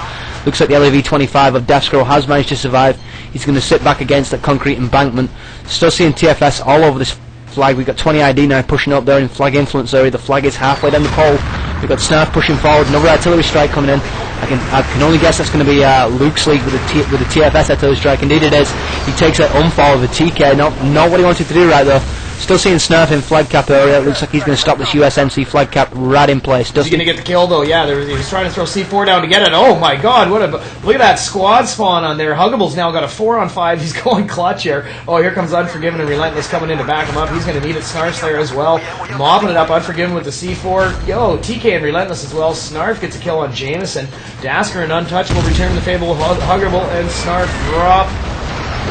Looks like the LAV-25 of Daskro has managed to survive. He's going to sit back against that concrete embankment. Still seeing TFS all over this flag. We've got 20ID now pushing up there in flag influence area. The flag is halfway down the pole. We've got Snarf pushing forward. Another artillery strike coming in. I can only guess that's going to be Luke's league with the TFS artillery strike. Indeed it is. He takes that Unfall with a TK. Not what he wanted to do right there. Still seeing Snarf in flag cap area. It looks like he's going to stop this USMC flag cap right in place. Is he going to get the kill though? Yeah, he was trying to throw C4 down to get it. Oh my god, look at that squad spawn on there. Huggable's now got a 4-on-5. He's going clutch here. Oh, here comes Unforgiven and Relentless coming in to back him up. He's going to need it. Snarf's there as well. Mopping it up. Unforgiven with the C4. Yo, TK and Relentless as well. Snarf gets a kill on Jameson. Dasker and Untouchable return the favor with Huggable, and Snarf drop.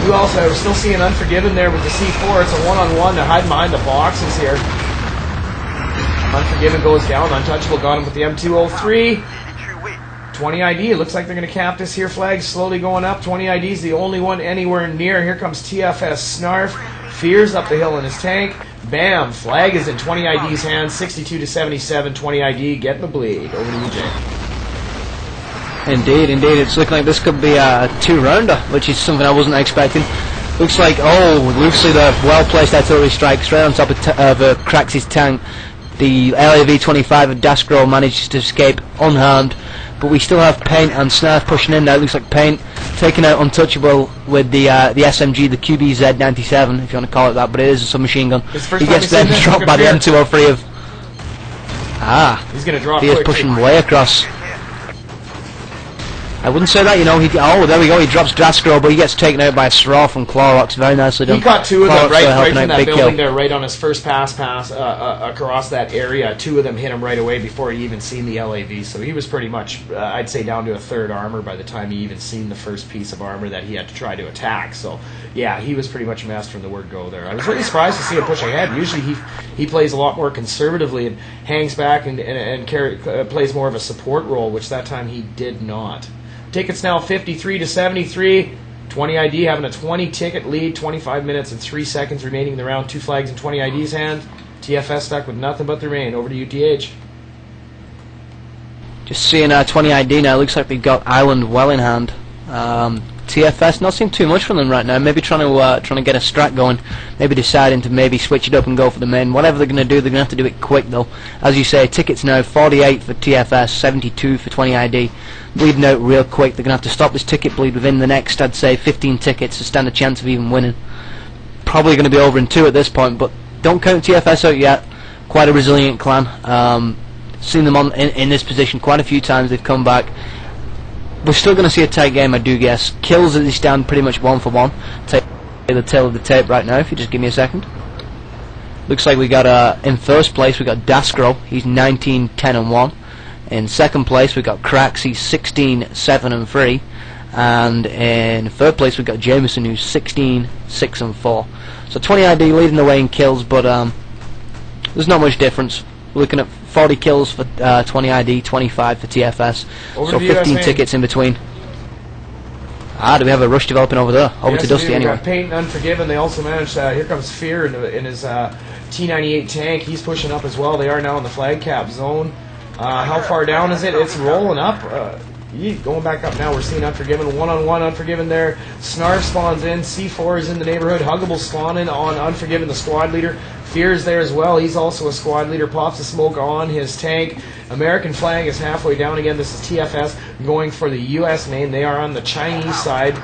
We also are still seeing Unforgiven there with the C4. It's a 1-on-1 to hide behind the boxes here. Unforgiven goes down. Untouchable got him with the M203. 20ID. It looks like they're going to cap this here. Flag slowly going up. 20ID is the only one anywhere near. Here comes TFS Snarf. Fears up the hill in his tank. Bam. Flag is in 20ID's hands. 62-77. 20ID getting the bleed. Over to you, Jay. Indeed. It's looking like this could be a 2-rounder, which is something I wasn't expecting. Looks like, Luke's the well-placed artillery strike straight on top of Krax's tank. The LAV-25 of Daskro manages to escape unharmed, but we still have Paint and Snarf pushing in now. It looks like Paint taking out Untouchable with the SMG, the QBZ97, if you want to call it that, but it is a submachine gun. He gets then dropped by the M203 of... He's going to drop he is pushing way across. I wouldn't say that, there we go, he drops Daskro, but he gets taken out by a straw from Clorox, very nicely done. He caught 2 of them right from that building there, right on his first pass across that area. 2 of them hit him right away before he even seen the LAV, so he was pretty much, I'd say, down to a 3rd armor by the time he even seen the first piece of armor that he had to try to attack. So, yeah, he was pretty much masked from the word go there. I was really surprised to see him push ahead. Usually he plays a lot more conservatively and hangs back and plays more of a support role, which that time he did not. Tickets now 53-73. 20ID having a 20-ticket lead. 25 minutes and 3 seconds remaining in the round. 2 flags in 20ID's hand. TFS stuck with nothing but the rain. Over to UTH. Just seeing 20ID now. Looks like we've got Island well in hand. TFS not seeing too much from them right now. Maybe trying to get a strat going. Maybe deciding to maybe switch it up and go for the main. Whatever they're going to do, they're going to have to do it quick though. As you say, tickets now 48 for TFS, 72 for 20ID. Bleeding out real quick. They're going to have to stop this ticket bleed within the next, I'd say, 15 tickets to stand a chance of even winning. Probably going to be over in 2 at this point, but don't count TFS out yet. Quite a resilient clan. Seen them in this position quite a few times. They've come back. We're still going to see a tight game, I do guess. Kills as they stand pretty much 1 for 1. Take the tail of the tape right now, if you just give me a second. Looks like we got, in first place, we got Daskro. He's 19, 10 and 1. In second place, we got Cracks. He's 16, 7 and 3. And in third place, we got Jameson, who's 16, 6 and 4. So 20ID leading the way in kills, but there's not much difference. We're looking at 40 kills for 20ID, 25 for TFS. So 15 tickets in between. Do we have a rush developing over there? Over to Dusty anyway. We've got Paint and Unforgiven. They also managed, here comes Fear in his T98 tank. He's pushing up as well. They are now in the flag cap zone. How far down is it? It's rolling up. Going back up now. We're seeing Unforgiven. One-on-one Unforgiven there. Snarf spawns in. C4 is in the neighborhood. Huggable spawning on Unforgiven, the squad leader. Fear is there as well. He's also a squad leader. Pops the smoke on his tank. American flag is halfway down again. This is TFS going for the U.S. main. They are on the Chinese side.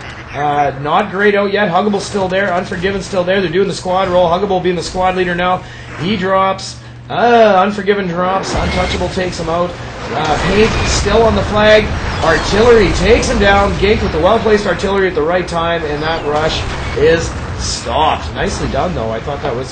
Not great out yet. Huggable's still there. Unforgiven still there. They're doing the squad roll. Huggable being the squad leader now. He drops. Unforgiven drops. Untouchable takes him out. Paint still on the flag. Artillery takes him down. Gink with the well-placed artillery at the right time, and that rush is stopped. Nicely done, though. I thought that was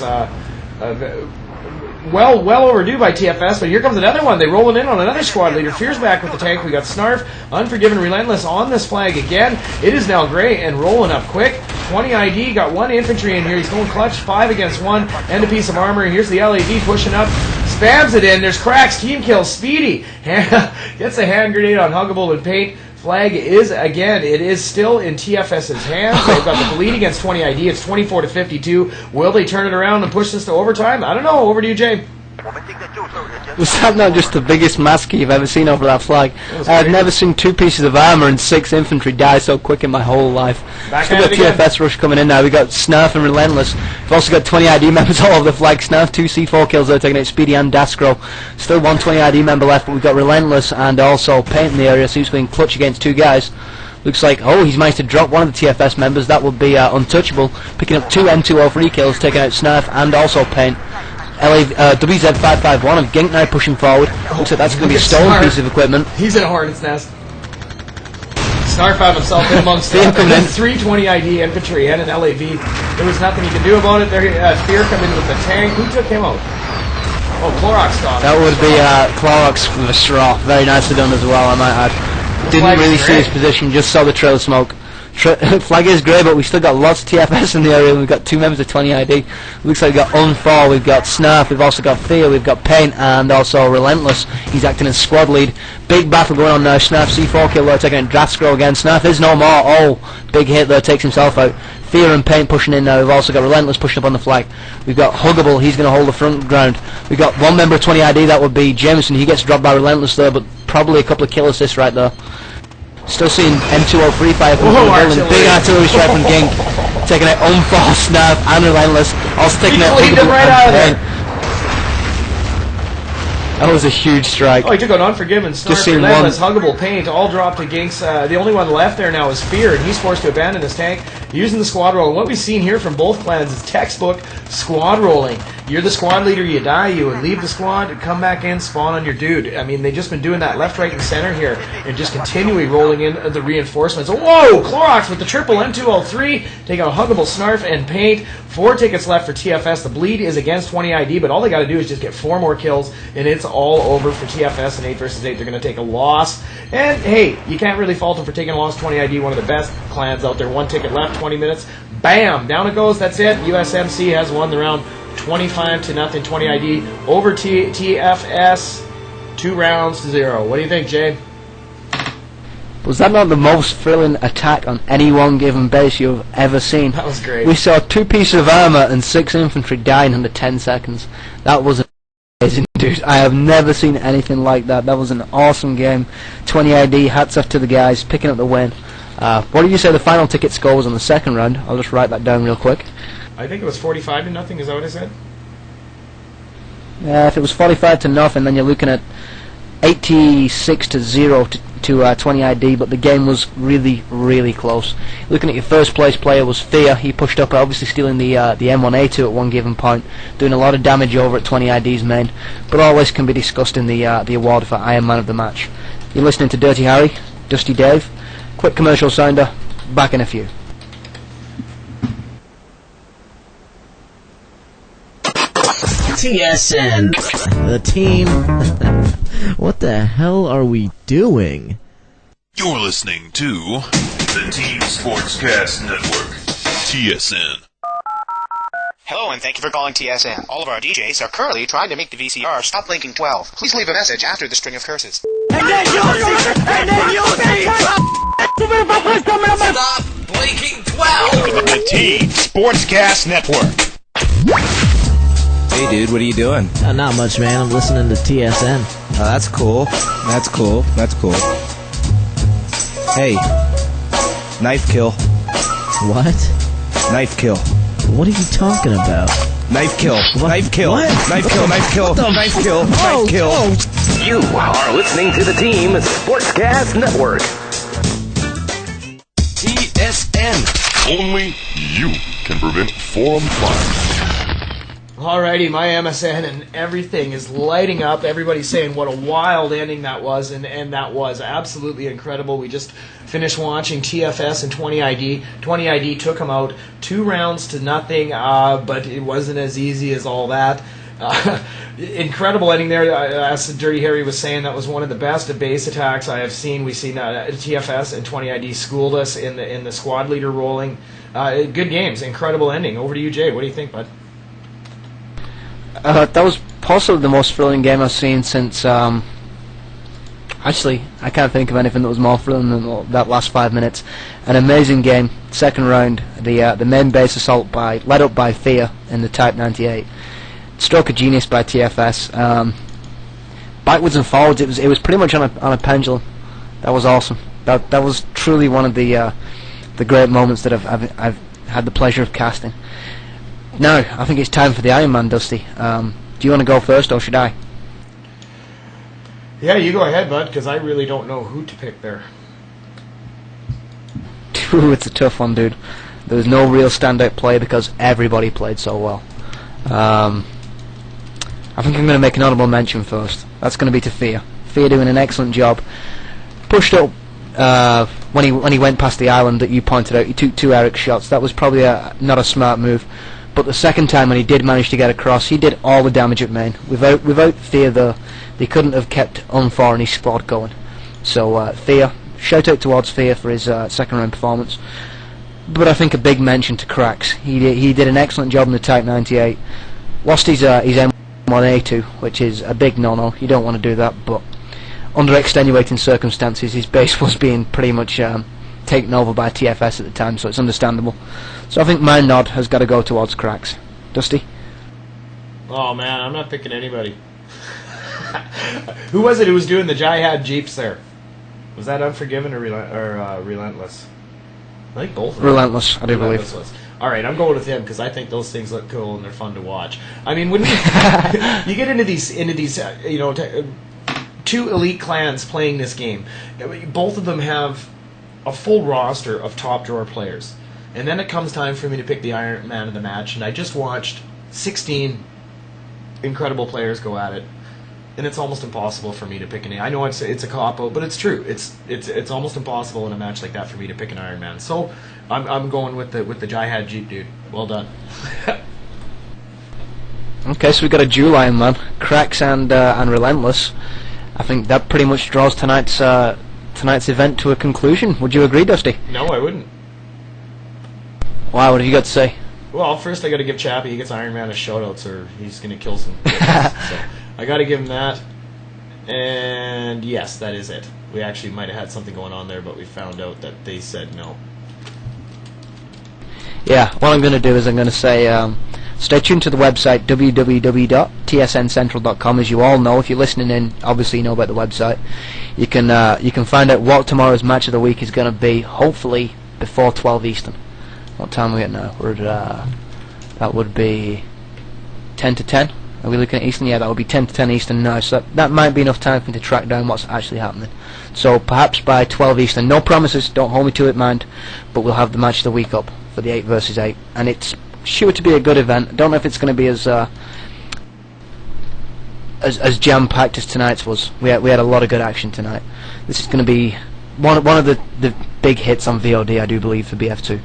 well overdue by TFS, but here comes another one. They rolling in on another squad leader. Fear's back with the tank. We got Snarf, Unforgiven, Relentless on this flag again. It is now gray and rolling up quick. 20ID got 1 infantry in here. He's going clutch, 5 against 1, and a piece of armor. Here's the LAV pushing up, spams it in. There's Cracks, team kill, Speedy gets a hand grenade on Huggable and Paint. Flag is, again, it is still in TFS's hands. They've got the lead against 20ID. It's 24-52. Will they turn it around and push this to overtime? I don't know. Over to you, Jay. Was that not just the biggest massacre you've ever seen over that flag? I've never seen 2 pieces of armor and 6 infantry die so quick in my whole life. Still got TFS rush coming in now. We've got Snarf and Relentless. We've also got 20ID members all over the flag. Snarf 2 C4 kills, they're taking out Speedy and Daskro. Still 1 20ID member left, but we've got Relentless and also Paint in the area, so he's going clutch against 2 guys. Looks like, he's managed to drop one of the TFS members. That would be Untouchable, picking up 2 N203 kills, taking out Snarf and also Paint. WZ551 and Gink now pushing forward. Looks like that's going to be a stolen piece of equipment. He's in a hornet's nest. Snarf found himself in amongst 3 20ID infantry and an LAV. There was nothing he could do about it. There, Fear come in with the tank. Who took him out? Clorox stopped. That would be Clorox with a straw. Very nicely done as well, I might add. Didn't really see his position, just saw the trail of smoke. Flag is grey, but we still got lots of TFS in the area. We've got 2 members of 20ID. Looks like we've got Unfall, we've got Snarf, we've also got Fear, we've got Paint, and also Relentless. He's acting as squad lead. Big battle going on now. Snarf C4 kill there, taking out Dratscroll again. Snarf is no more. Big hit there, takes himself out. Fear and Paint pushing in now. We've also got Relentless pushing up on the flag. We've got Huggable, he's going to hold the front ground. We've got 1 member of 20ID, that would be Jameson. He gets dropped by Relentless there, but probably a couple of kill assists right there. Still seeing M203 fire from the building. Big artillery strike from Gink. Taking out Unfall, Snarf, and Relentless. Also taking out Huggable and Paint. That was a huge strike. He took out Unforgiven, Snarf, Relentless, Huggable, Paint, all dropped to Gink's. The only one left there now is Fear, and he's forced to abandon his tank using the squad roll. And what we've seen here from both clans is textbook squad rolling. You're the squad leader, you die, you would leave the squad, come back in, spawn on your dude. I mean, they've just been doing that left, right, and center here, and just continually rolling in the reinforcements. Whoa! Clorox with the triple M203, taking out Huggable, Snarf, and Paint. 4 tickets left for TFS. The bleed is against 20ID, but all they got to do is just get 4 more kills, and it's all over for TFS. And 8 versus 8, they're going to take a loss. And hey, you can't really fault them for taking a loss. 20ID, one of the best clans out there. 1 ticket left, 20 minutes. Bam! Down it goes. That's it. USMC has won the round 25-0. 20ID over TFS 2 rounds to 0. What do you think, Jay? Was that not the most thrilling attack on any one given base you've ever seen? That was great. We saw 2 pieces of armor and 6 infantry die in under 10 seconds. That was amazing, dude. I have never seen anything like that. That was an awesome game. 20ID, hats off to the guys, picking up the win. What did you say the final ticket score was on the second round? I'll just write that down real quick. I think it was 45-0. Is that what I said? Yeah, if it was 45-0, then you're looking at 86-0 to 20ID, but the game was really, really close. Looking at your first place player was Fear. He pushed up, obviously stealing the M1A2 at one given point, doing a lot of damage over at 20ID's main. But all this can be discussed in the award for Iron Man of the match. You're listening to Dirty Harry, Dusty Dave. Quick commercial sounder. Back in a few. TSN. The team. What the hell are we doing? You're listening to the Team Sportscast Network, TSN. Hello and thank you for calling TSN. All of our DJs are currently trying to make the VCR stop blinking 12. Please leave a message after the string of curses. And then you'll see! And then you'll see! Stop blinking 12! The Team Sportscast Network. Hey dude, what are you doing? Not much, man. I'm listening to TSN. Oh, that's cool. That's cool. That's cool. Hey, knife kill. What? Knife kill. What are you talking about? Knife kill. What? Knife kill. What? Knife kill. Knife kill. Knife kill. Knife kill. You are listening to the Team Sportscast Network. TSN. Only you can prevent forum fire. Alrighty, my MSN and everything is lighting up. Everybody's saying what a wild ending that was, and that was absolutely incredible. We just finished watching TFS and 20ID. 20ID took them out 2 rounds to nothing, but it wasn't as easy as all that. Incredible ending there. As Dirty Harry was saying, that was one of the best base attacks I have seen. We've seen TFS and 20ID schooled us in the squad leader rolling. Good games, incredible ending. Over to you, Jay. What do you think, bud? That was possibly the most thrilling game I've seen since, actually, I can't think of anything that was more thrilling than that last 5 minutes. An amazing game. Second round, the main base assault led up by Fear in the Type 98. Stroke of genius by TFS. Backwards and forwards, it was pretty much on a pendulum. That was awesome. That was truly one of the great moments that I've had the pleasure of casting. Now, I think it's time for the Iron Man, Dusty. Do you want to go first, or should I? Yeah, you go ahead, bud, because I really don't know who to pick there. Ooh, it's a tough one, dude. There was no real standout play because everybody played so well. I think I'm going to make an honourable mention first. That's going to be to Fear. Fear doing an excellent job. Pushed up when he went past the island that you pointed out. He took 2 Eric shots. That was probably not a smart move. But the second time when he did manage to get across, he did all the damage at main. Without Fear, though, they couldn't have kept Un4 and his squad going. So Fear, shout out towards Fear for his second round performance. But I think a big mention to Cracks. He did an excellent job in the Type 98. Lost his M1A2, which is a big no-no. You don't want to do that, but under extenuating circumstances, his base was being pretty much taken over by TFS at the time, so it's understandable. So I think my nod has got to go towards Cracks. Dusty? Oh man, I'm not picking anybody. Who was it who was doing the Jihad Jeeps there? Was that Unforgiven or Relentless? I think both of them. Relentless, I do believe. Alright, I'm going with him because I think those things look cool and they're fun to watch. I mean, when you get into these two elite clans playing this game, both of them have a full roster of top drawer players. And then it comes time for me to pick the Iron Man of the match, and I just watched 16 incredible players go at it, and it's almost impossible for me to pick any. I know it's a cop-out, but it's true. It's almost impossible in a match like that for me to pick an Iron Man. So I'm going with the Jihad Jeep dude. Well done. Okay, so we've got a dual Iron Man, Cracks and Relentless. I think that pretty much draws tonight's event to a conclusion. Would you agree, Dusty? No, I wouldn't. Wow, what have you got to say? Well, first I got to give Chappie, he gets Iron Man a shoutouts or he's going to kill some kids. So I got to give him that. And yes, that is it. We actually might have had something going on there, but we found out that they said no. Yeah, what I'm going to do is I'm going to say stay tuned to the website www.tsncentral.com. As you all know, if you're listening in, obviously you know about the website. You can find out what tomorrow's match of the week is going to be, hopefully before 12 Eastern. What time are we at now? We're at, that would be 10 to 10. Are we looking at Eastern? Yeah, that would be 10 to 10 Eastern now, so that might be enough time for me to track down what's actually happening. So perhaps by 12 Eastern, no promises, don't hold me to it, mind, but we'll have the match of the week up for the 8 versus 8, and it's sure to be a good event. I don't know if it's going to be as jam-packed as tonight's was. We had a lot of good action tonight. This is going to be one of the big hits on VOD, I do believe, for BF2.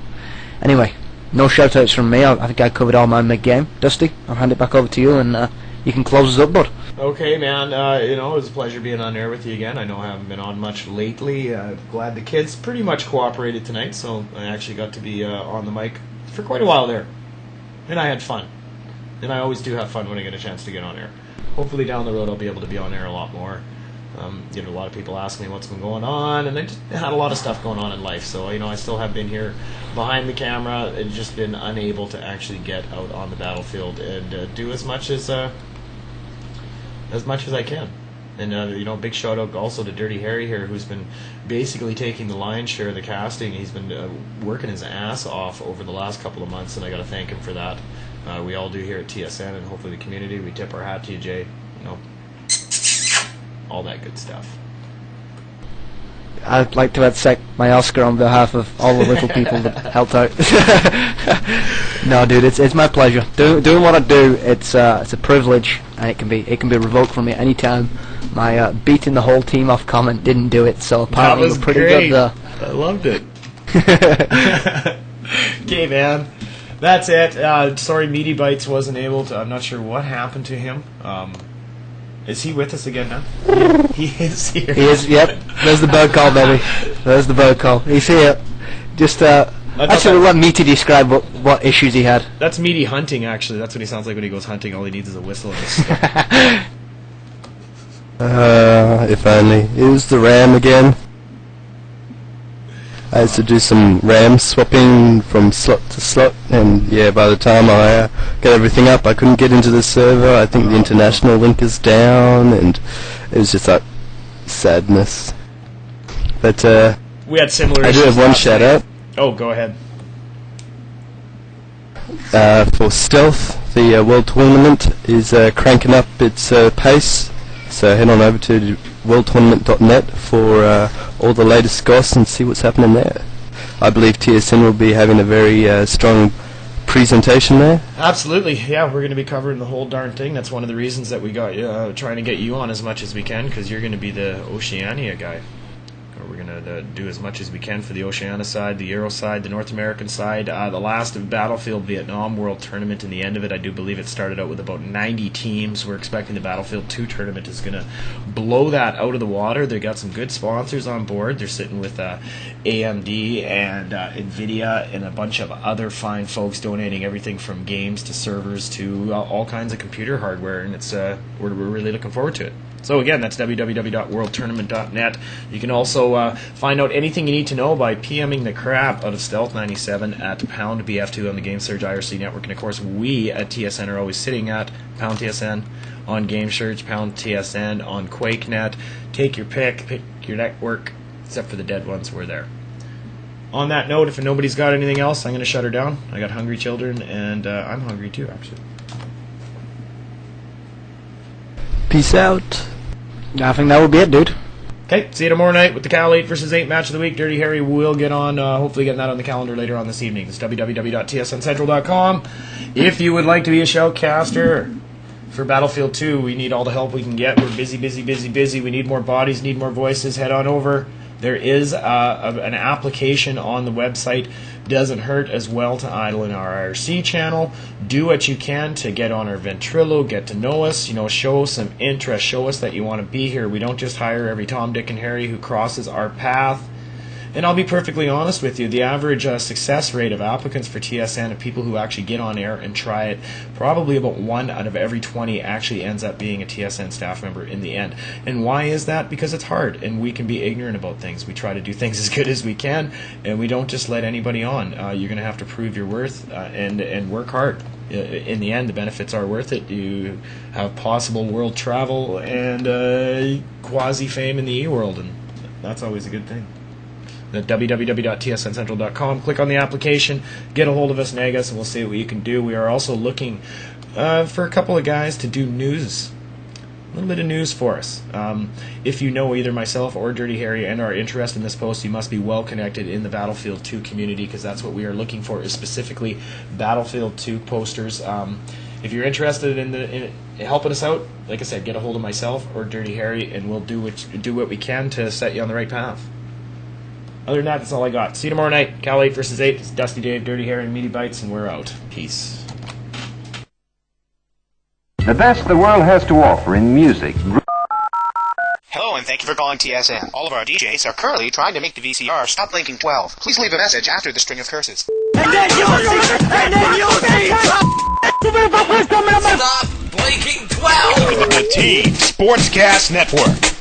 Anyway, no shout-outs from me. I think I covered all mine mid-game. Dusty, I'll hand it back over to you, and you can close us up, bud. Okay, man. It was a pleasure being on air with you again. I know I haven't been on much lately. Glad the kids pretty much cooperated tonight, so I actually got to be on the mic for quite a while there. And I had fun. And I always do have fun when I get a chance to get on air. Hopefully down the road I'll be able to be on air a lot more. A lot of people ask me what's been going on, and I just had a lot of stuff going on in life. So, I still have been here behind the camera and just been unable to actually get out on the battlefield and do as much as I can. And, big shout out also to Dirty Harry here, who's been basically taking the lion's share of the casting. He's been working his ass off over the last couple of months, and I got to thank him for that. We all do here at TSN, and hopefully the community. We tip our hat to you, Jay. All that good stuff. I'd like to accept my Oscar on behalf of all the little people that helped out. No, dude, it's my pleasure. Doing what I do, it's a privilege, and it can be revoked from me at any time. My beating the whole team off comment didn't do it, so apparently we're pretty good there. I loved it. Okay, man. That's it. Sorry, Meaty Bites wasn't able to. I'm not sure what happened to him. Is he with us again now? He is here. He is, yep. There's the bird call, baby. There's the bird call. He's here. Just, actually, we'll let Meaty describe what issues he had. That's Meaty hunting, actually. That's what he sounds like when he goes hunting. All he needs is a whistle and a stick. If only. It was the RAM again. I had to do some RAM swapping from slot to slot, and yeah, by the time I got everything up, I couldn't get into the server. I think the international link is down, and it was just like sadness. But we had similar. I do have one shout out. Oh, go ahead. For Stealth, the World Tournament is cranking up its pace. So head on over to worldtournament.net for all the latest goss and see what's happening there. I believe TSN will be having a very strong presentation there. Absolutely, yeah. We're going to be covering the whole darn thing. That's one of the reasons that we got trying to get you on as much as we can, because you're going to be the Oceania guy. We're going to do as much as we can for the Oceania side, the Euro side, the North American side. The last of Battlefield Vietnam World Tournament, and the end of it, I do believe it started out with about 90 teams. We're expecting the Battlefield 2 tournament is going to blow that out of the water. They got some good sponsors on board. They're sitting with AMD and NVIDIA and a bunch of other fine folks donating everything from games to servers to all kinds of computer hardware, and it's we're really looking forward to it. So again, that's www.worldtournament.net. You can also find out anything you need to know by PMing the crap out of Stealth97 at #BF2 on the Game Surge IRC network. And of course, we at TSN are always sitting at #TSN on Game Surge, #TSN on QuakeNet. Take your pick your network, except for the dead ones, we're there. On that note, if nobody's got anything else, I'm going to shut her down. I got hungry children, and I'm hungry too, actually. Peace out. I think that will be it, dude. Okay, see you tomorrow night with the Cal 8 vs. 8 match of the week. Dirty Harry will get on, hopefully getting that on the calendar later on this evening. It's www.tsncentral.com. If you would like to be a shoutcaster for Battlefield 2, we need all the help we can get. We're busy. We need more bodies, need more voices. Head on over. There is an application on the website. Doesn't hurt as well to idle in our IRC channel. Do what you can to get on our Ventrilo, get to know us, show some interest, show us that you want to be here. We don't just hire every Tom, Dick, and Harry who crosses our path. And I'll be perfectly honest with you, the average success rate of applicants for TSN, of people who actually get on air and try it, probably about 1 out of every 20 actually ends up being a TSN staff member in the end. And why is that? Because it's hard, and we can be ignorant about things. We try to do things as good as we can, and we don't just let anybody on. You're going to have to prove your worth and work hard. In the end, the benefits are worth it. You have possible world travel and quasi-fame in the E-world, and that's always a good thing. At www.tsncentral.com. Click on the application, get a hold of us, nag us, and we'll see what you can do. We are also looking for a couple of guys to do news. A little bit of news for us. If you know either myself or Dirty Harry and are interested in this post, you must be well connected in the Battlefield 2 community, because that's what we are looking for, is specifically Battlefield 2 posters. If you're interested in helping us out, like I said, get a hold of myself or Dirty Harry, and we'll do what we can to set you on the right path. Other than that, that's all I got. See you tomorrow night. Cal 8 vs. 8. It's Dusty Dave, Dirty Harry, and Meaty Bites, and we're out. Peace. The best the world has to offer in music. Hello, and thank you for calling TSN. All of our DJs are currently trying to make the VCR stop blinking 12. Please leave a message after the string of curses. And then you'll see! And then you'll see! Stop blinking 12! The Team Sportscast Network.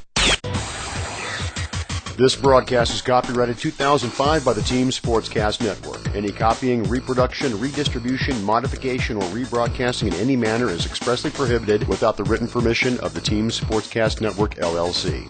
This broadcast is copyrighted 2005 by the Team Sportscast Network. Any copying, reproduction, redistribution, modification, or rebroadcasting in any manner is expressly prohibited without the written permission of the Team Sportscast Network, LLC.